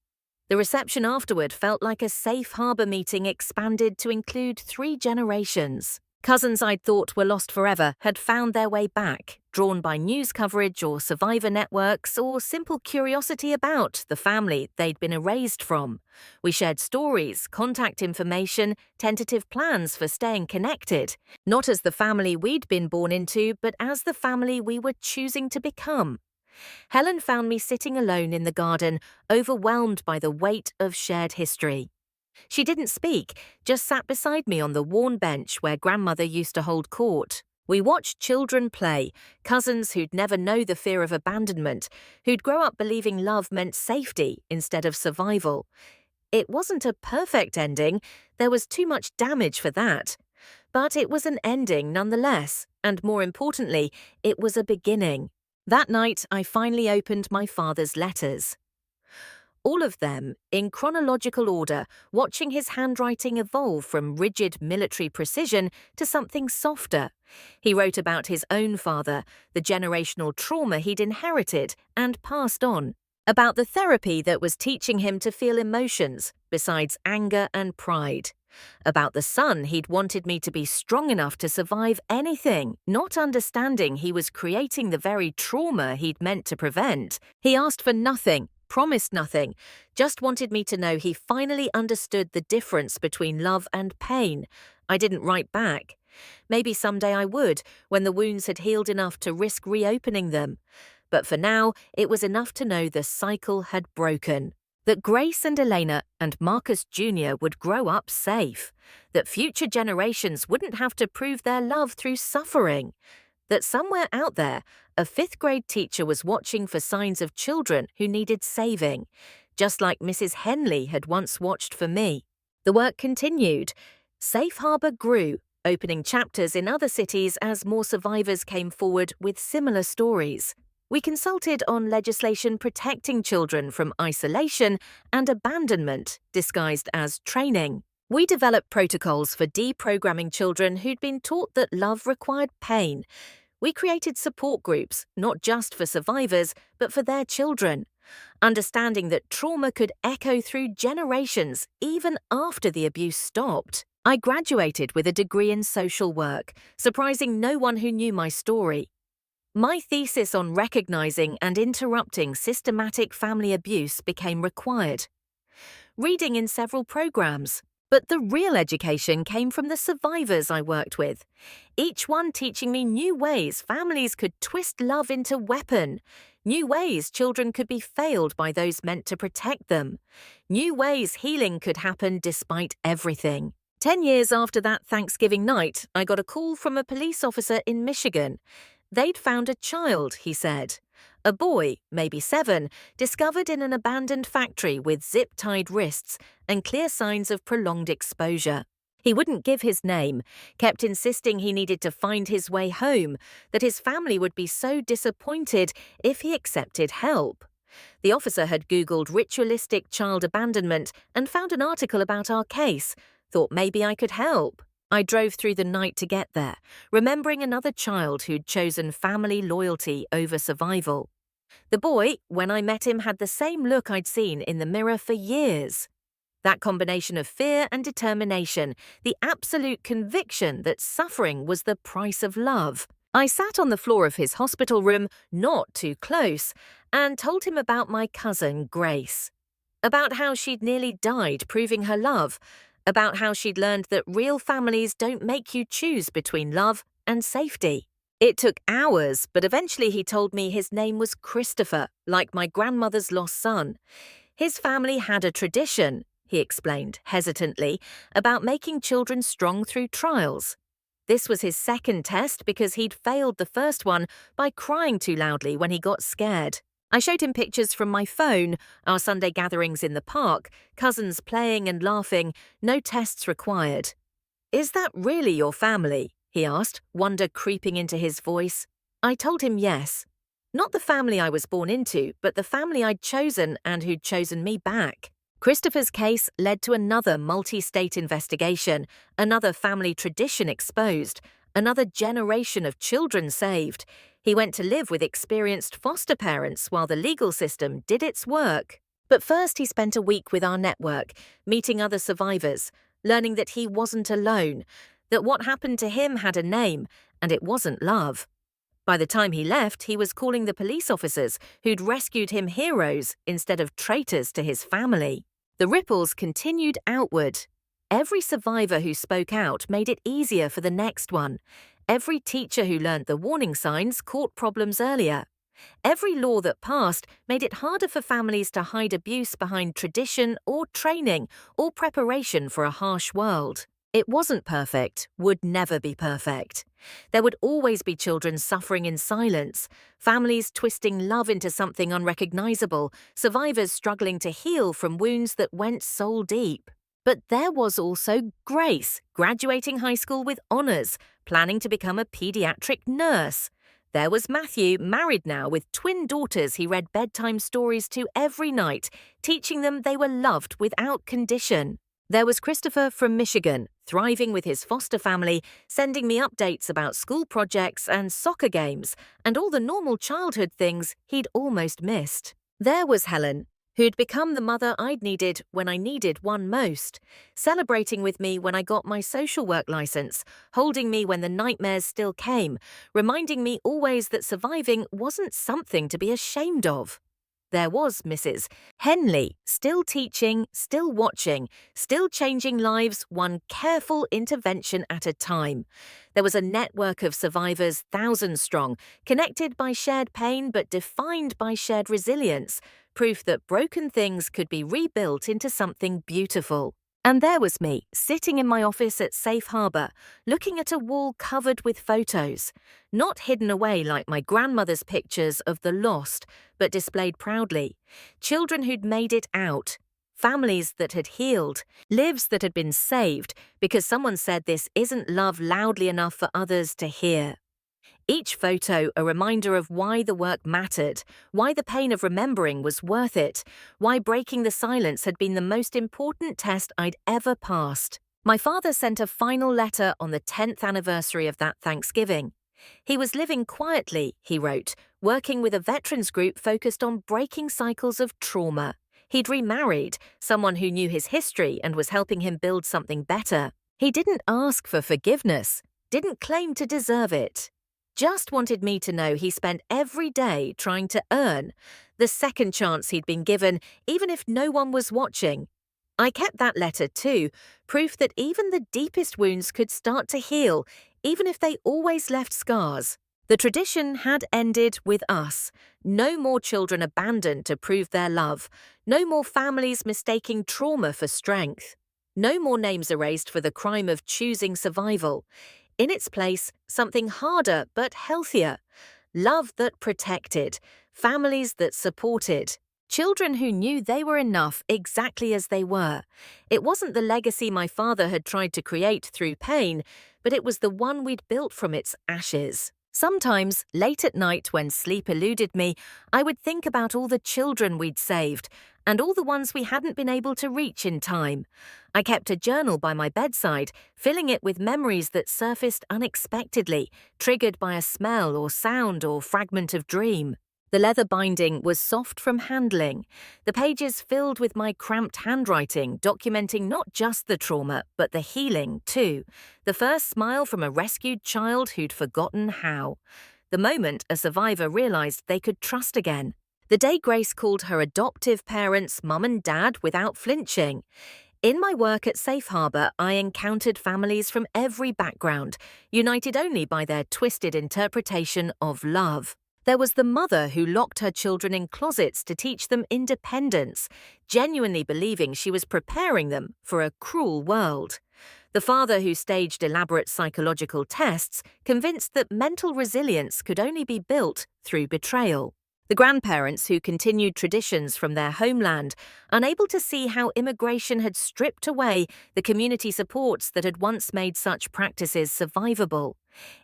The reception afterward felt like a Safe Harbor meeting expanded to include 3 generations. Cousins I'd thought were lost forever had found their way back, drawn by news coverage or survivor networks or simple curiosity about the family they'd been erased from. We shared stories, contact information, tentative plans for staying connected, not as the family we'd been born into, but as the family we were choosing to become. Helen found me sitting alone in the garden, overwhelmed by the weight of shared history. She didn't speak, just sat beside me on the worn bench where grandmother used to hold court. We watched children play, cousins who'd never know the fear of abandonment, who'd grow up believing love meant safety instead of survival. It wasn't a perfect ending, there was too much damage for that. But it was an ending nonetheless, and more importantly, it was a beginning. That night, I finally opened my father's letters. All of them, in chronological order, watching his handwriting evolve from rigid military precision to something softer. He wrote about his own father, the generational trauma he'd inherited and passed on, about the therapy that was teaching him to feel emotions, besides anger and pride. About the son he'd wanted me to be strong enough to survive anything, not understanding he was creating the very trauma he'd meant to prevent. He asked for nothing, promised nothing, just wanted me to know he finally understood the difference between love and pain. I didn't write back. Maybe someday I would, when the wounds had healed enough to risk reopening them. But for now, it was enough to know the cycle had broken. That Grace and Elena and Marcus Jr. would grow up safe. That future generations wouldn't have to prove their love through suffering. That somewhere out there, a 5th grade teacher was watching for signs of children who needed saving, just like Mrs. Henley had once watched for me. The work continued. Safe Harbor grew, opening chapters in other cities as more survivors came forward with similar stories. We consulted on legislation protecting children from isolation and abandonment, disguised as training. We developed protocols for deprogramming children who'd been taught that love required pain. We created support groups, not just for survivors, but for their children. Understanding that trauma could echo through generations even after the abuse stopped. I graduated with a degree in social work, surprising no one who knew my story. My thesis on recognizing and interrupting systematic family abuse became required. Reading in several programs. But the real education came from the survivors I worked with, each one teaching me new ways families could twist love into weapon, new ways children could be failed by those meant to protect them, new ways healing could happen despite everything. 10 years after that Thanksgiving night, I got a call from a police officer in Michigan. They'd found a child, he said. A boy, maybe 7, discovered in an abandoned factory with zip-tied wrists and clear signs of prolonged exposure. He wouldn't give his name, kept insisting he needed to find his way home, that his family would be so disappointed if he accepted help. The officer had Googled ritualistic child abandonment and found an article about our case, thought maybe I could help. I drove through the night to get there, remembering another child who'd chosen family loyalty over survival. The boy, when I met him, had the same look I'd seen in the mirror for years. That combination of fear and determination, the absolute conviction that suffering was the price of love. I sat on the floor of his hospital room, not too close, and told him about my cousin, Grace. About how she'd nearly died proving her love, about how she'd learned that real families don't make you choose between love and safety. It took hours, but eventually he told me his name was Christopher, like my grandmother's lost son. His family had a tradition, he explained hesitantly, about making children strong through trials. This was his second test because he'd failed the first one by crying too loudly when he got scared. I showed him pictures from my phone, our Sunday gatherings in the park, cousins playing and laughing, no tests required. "Is that really your family?" he asked, wonder creeping into his voice. I told him yes. Not the family I was born into, but the family I'd chosen and who'd chosen me back. Christopher's case led to another multi-state investigation, another family tradition exposed, another generation of children saved. He went to live with experienced foster parents while the legal system did its work. But first he spent a week with our network, meeting other survivors, learning that he wasn't alone, that what happened to him had a name, and it wasn't love. By the time he left, he was calling the police officers who'd rescued him heroes instead of traitors to his family. The ripples continued outward. Every survivor who spoke out made it easier for the next one. Every teacher who learned the warning signs caught problems earlier. Every law that passed made it harder for families to hide abuse behind tradition or training or preparation for a harsh world. It wasn't perfect, would never be perfect. There would always be children suffering in silence, families twisting love into something unrecognizable, survivors struggling to heal from wounds that went soul deep. But there was also Grace, graduating high school with honors, planning to become a pediatric nurse. There was Matthew, married now with twin daughters he read bedtime stories to every night, teaching them they were loved without condition. There was Christopher from Michigan, thriving with his foster family, sending me updates about school projects and soccer games, and all the normal childhood things he'd almost missed. There was Helen, who'd become the mother I'd needed when I needed one most, celebrating with me when I got my social work license, holding me when the nightmares still came, reminding me always that surviving wasn't something to be ashamed of. There was Mrs. Henley, still teaching, still watching, still changing lives one careful intervention at a time. There was a network of survivors, thousands strong, connected by shared pain but defined by shared resilience, proof that broken things could be rebuilt into something beautiful. And there was me, sitting in my office at Safe Harbor, looking at a wall covered with photos, not hidden away like my grandmother's pictures of the lost, but displayed proudly. Children who'd made it out, families that had healed, lives that had been saved because someone said this isn't love loudly enough for others to hear. Each photo a reminder of why the work mattered, why the pain of remembering was worth it, why breaking the silence had been the most important test I'd ever passed. My father sent a final letter on the 10th anniversary of that Thanksgiving. He was living quietly, he wrote, working with a veterans group focused on breaking cycles of trauma. He'd remarried, someone who knew his history and was helping him build something better. He didn't ask for forgiveness, didn't claim to deserve it. Just wanted me to know he spent every day trying to earn the second chance he'd been given, even if no one was watching. I kept that letter too, proof that even the deepest wounds could start to heal, even if they always left scars. The tradition had ended with us. No more children abandoned to prove their love. No more families mistaking trauma for strength. No more names erased for the crime of choosing survival. In its place, something harder but healthier. Love that protected. Families that supported. Children who knew they were enough exactly as they were. It wasn't the legacy my father had tried to create through pain, but it was the one we'd built from its ashes. Sometimes, late at night when sleep eluded me, I would think about all the children we'd saved, and all the ones we hadn't been able to reach in time. I kept a journal by my bedside, filling it with memories that surfaced unexpectedly, triggered by a smell or sound or fragment of dream. The leather binding was soft from handling, the pages filled with my cramped handwriting, documenting not just the trauma, but the healing too. The first smile from a rescued child who'd forgotten how. The moment a survivor realized they could trust again. The day Grace called her adoptive parents Mum and Dad without flinching. In my work at Safe Harbor, I encountered families from every background, united only by their twisted interpretation of love. There was the mother who locked her children in closets to teach them independence, genuinely believing she was preparing them for a cruel world. The father who staged elaborate psychological tests, convinced that mental resilience could only be built through betrayal. The grandparents who continued traditions from their homeland, unable to see how immigration had stripped away the community supports that had once made such practices survivable.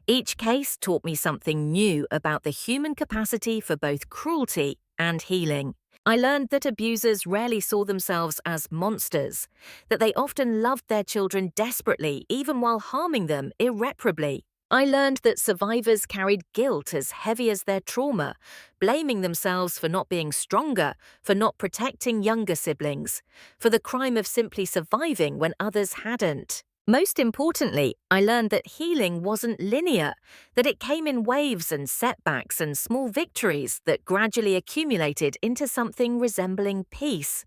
Each case taught me something new about the human capacity for both cruelty and healing. I learned that abusers rarely saw themselves as monsters, that they often loved their children desperately even while harming them irreparably. I learned that survivors carried guilt as heavy as their trauma, blaming themselves for not being stronger, for not protecting younger siblings, for the crime of simply surviving when others hadn't. Most importantly, I learned that healing wasn't linear, that it came in waves and setbacks and small victories that gradually accumulated into something resembling peace.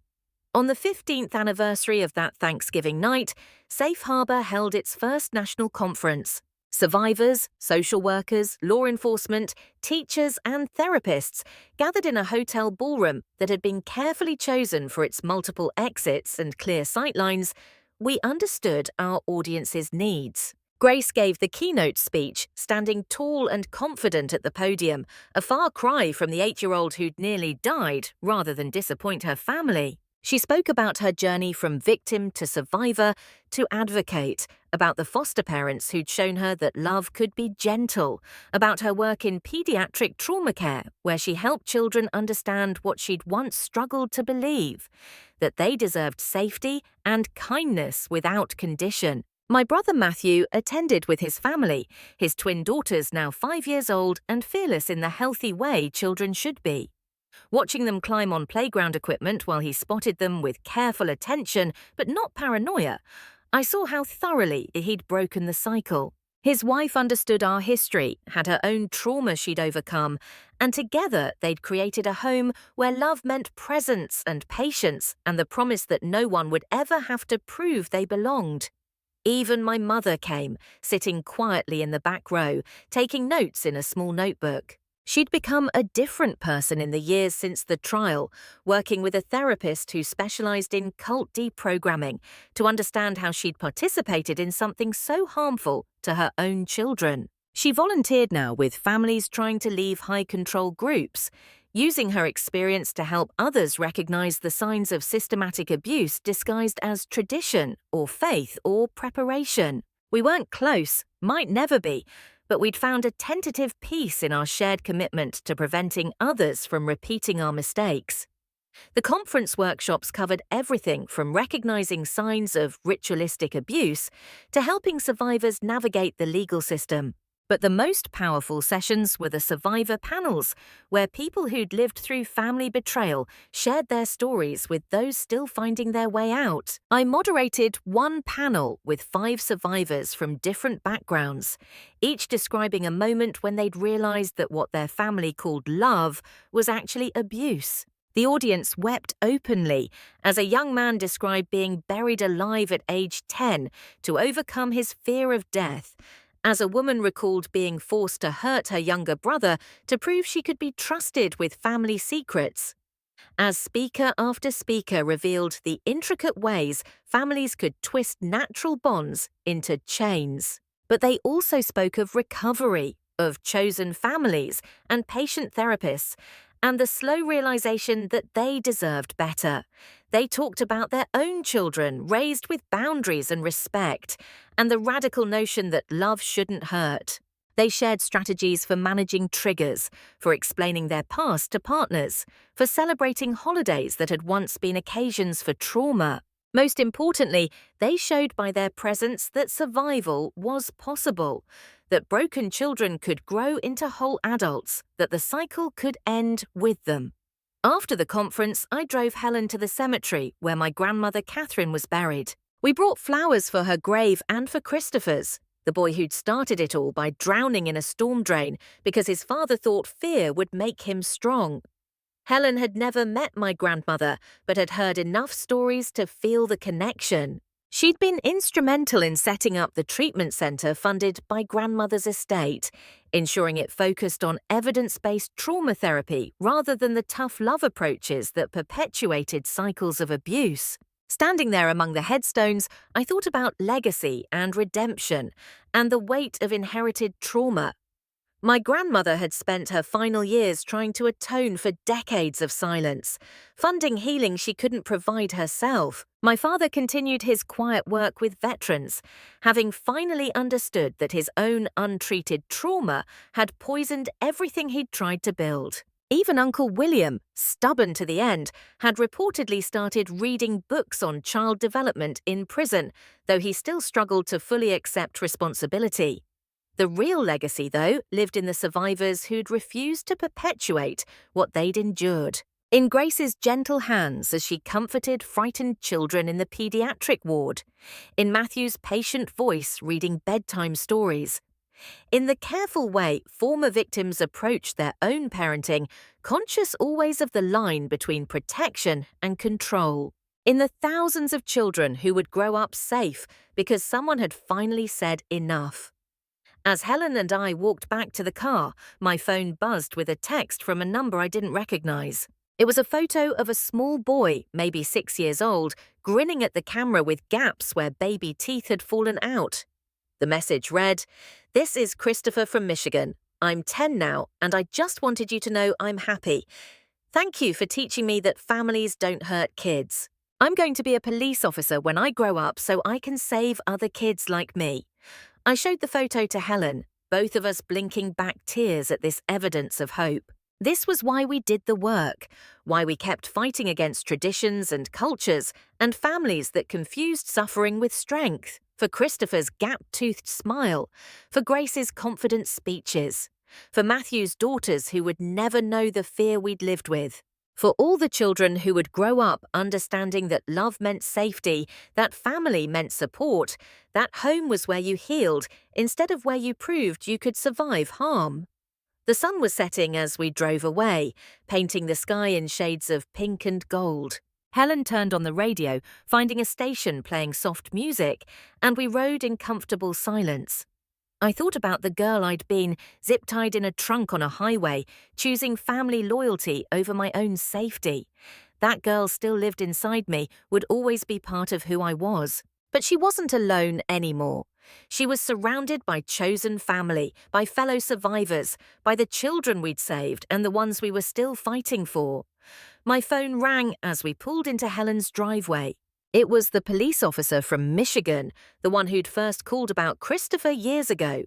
On the 15th anniversary of that Thanksgiving night, Safe Harbor held its first national conference. Survivors, social workers, law enforcement, teachers, and therapists gathered in a hotel ballroom that had been carefully chosen for its multiple exits and clear sightlines. We understood our audience's needs. Grace gave the keynote speech, standing tall and confident at the podium, a far cry from the 8-year-old who'd nearly died rather than disappoint her family. She spoke about her journey from victim to survivor to advocate, about the foster parents who'd shown her that love could be gentle, about her work in pediatric trauma care, where she helped children understand what she'd once struggled to believe, that they deserved safety and kindness without condition. My brother Matthew attended with his family, his twin daughters now 5 years old and fearless in the healthy way children should be. Watching them climb on playground equipment while he spotted them with careful attention, but not paranoia, I saw how thoroughly he'd broken the cycle. His wife understood our history, had her own trauma she'd overcome, and together they'd created a home where love meant presence and patience and the promise that no one would ever have to prove they belonged. Even my mother came, sitting quietly in the back row, taking notes in a small notebook. She'd become a different person in the years since the trial, working with a therapist who specialized in cult deprogramming to understand how she'd participated in something so harmful to her own children. She volunteered now with families trying to leave high-control groups, using her experience to help others recognize the signs of systematic abuse disguised as tradition or faith or preparation. We weren't close, might never be, but we'd found a tentative peace in our shared commitment to preventing others from repeating our mistakes. The conference workshops covered everything from recognizing signs of ritualistic abuse to helping survivors navigate the legal system. But the most powerful sessions were the survivor panels, where people who'd lived through family betrayal shared their stories with those still finding their way out. I moderated one panel with 5 survivors from different backgrounds, each describing a moment when they'd realized that what their family called love was actually abuse. The audience wept openly as a young man described being buried alive at age 10 to overcome his fear of death, as a woman recalled being forced to hurt her younger brother to prove she could be trusted with family secrets. As speaker after speaker revealed the intricate ways families could twist natural bonds into chains. But they also spoke of recovery, of chosen families and patient therapists, and the slow realization that they deserved better. They talked about their own children raised with boundaries and respect, and the radical notion that love shouldn't hurt. They shared strategies for managing triggers, for explaining their past to partners, for celebrating holidays that had once been occasions for trauma. Most importantly, they showed by their presence that survival was possible, that broken children could grow into whole adults, that the cycle could end with them. After the conference, I drove Helen to the cemetery where my grandmother Catherine was buried. We brought flowers for her grave and for Christopher's, the boy who'd started it all by drowning in a storm drain because his father thought fear would make him strong. Helen had never met my grandmother, but had heard enough stories to feel the connection. She'd been instrumental in setting up the treatment centre funded by grandmother's estate, ensuring it focused on evidence-based trauma therapy rather than the tough love approaches that perpetuated cycles of abuse. Standing there among the headstones, I thought about legacy and redemption, and the weight of inherited trauma. My grandmother had spent her final years trying to atone for decades of silence, funding healing she couldn't provide herself. My father continued his quiet work with veterans, having finally understood that his own untreated trauma had poisoned everything he'd tried to build. Even Uncle William, stubborn to the end, had reportedly started reading books on child development in prison, though he still struggled to fully accept responsibility. The real legacy, though, lived in the survivors who'd refused to perpetuate what they'd endured. In Grace's gentle hands as she comforted frightened children in the pediatric ward. In Matthew's patient voice reading bedtime stories. In the careful way former victims approached their own parenting, conscious always of the line between protection and control. In the thousands of children who would grow up safe because someone had finally said enough. As Helen and I walked back to the car, my phone buzzed with a text from a number I didn't recognize. It was a photo of a small boy, maybe 6 years old, grinning at the camera with gaps where baby teeth had fallen out. The message read, "This is Christopher from Michigan. I'm 10 now, and I just wanted you to know I'm happy. Thank you for teaching me that families don't hurt kids. I'm going to be a police officer when I grow up so I can save other kids like me." I showed the photo to Helen, both of us blinking back tears at this evidence of hope. This was why we did the work, why we kept fighting against traditions and cultures and families that confused suffering with strength, for Christopher's gap-toothed smile, for Grace's confident speeches, for Matthew's daughters who would never know the fear we'd lived with, for all the children who would grow up understanding that love meant safety, that family meant support, that home was where you healed instead of where you proved you could survive harm. The sun was setting as we drove away, painting the sky in shades of pink and gold. Helen turned on the radio, finding a station playing soft music, and we rode in comfortable silence. I thought about the girl I'd been, zip-tied in a trunk on a highway, choosing family loyalty over my own safety. That girl still lived inside me, would always be part of who I was. But she wasn't alone anymore. She was surrounded by chosen family, by fellow survivors, by the children we'd saved and the ones we were still fighting for. My phone rang as we pulled into Helen's driveway. It was the police officer from Michigan, the one who'd first called about Christopher years ago.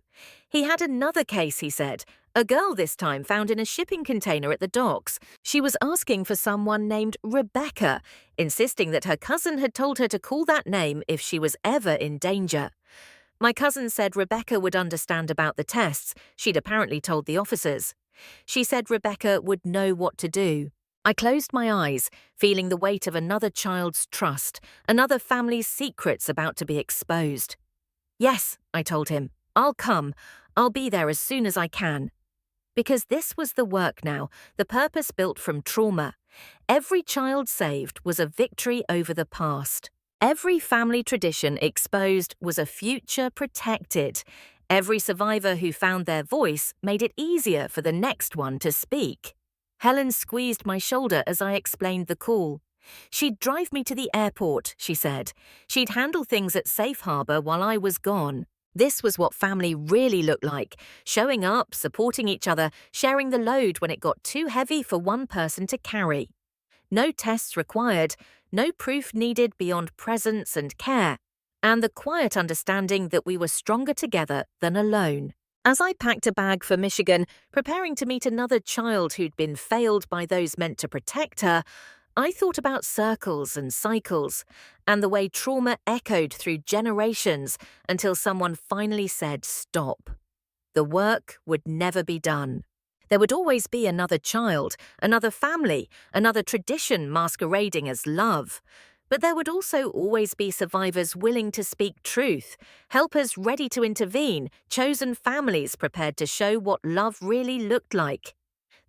He had another case, he said, a girl this time found in a shipping container at the docks. She was asking for someone named Rebecca, insisting that her cousin had told her to call that name if she was ever in danger. My cousin said Rebecca would understand about the tests. She'd apparently told the officers. She said Rebecca would know what to do. I closed my eyes, feeling the weight of another child's trust, another family's secrets about to be exposed. Yes, I told him. I'll come. I'll be there as soon as I can. Because this was the work now, the purpose built from trauma. Every child saved was a victory over the past. Every family tradition exposed was a future protected. Every survivor who found their voice made it easier for the next one to speak. Helen squeezed my shoulder as I explained the call. She'd drive me to the airport, she said. She'd handle things at Safe Harbor while I was gone. This was what family really looked like, showing up, supporting each other, sharing the load when it got too heavy for one person to carry. No tests required, no proof needed beyond presence and care, and the quiet understanding that we were stronger together than alone. As I packed a bag for Michigan, preparing to meet another child who'd been failed by those meant to protect her, I thought about circles and cycles, and the way trauma echoed through generations until someone finally said stop. The work would never be done. There would always be another child, another family, another tradition masquerading as love. But there would also always be survivors willing to speak truth, helpers ready to intervene, chosen families prepared to show what love really looked like.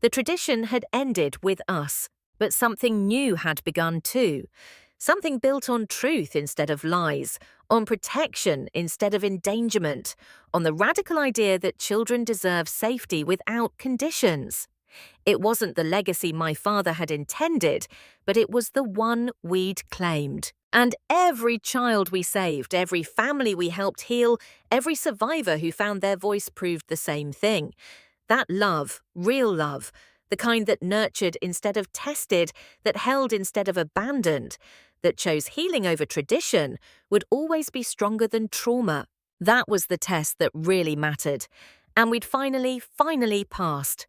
The tradition had ended with us. But something new had begun too. Something built on truth instead of lies, on protection instead of endangerment, on the radical idea that children deserve safety without conditions. It wasn't the legacy my father had intended, but it was the one we'd claimed. And every child we saved, every family we helped heal, every survivor who found their voice proved the same thing. That love, real love, the kind that nurtured instead of tested, that held instead of abandoned, that chose healing over tradition, would always be stronger than trauma. That was the test that really mattered. And we'd finally passed.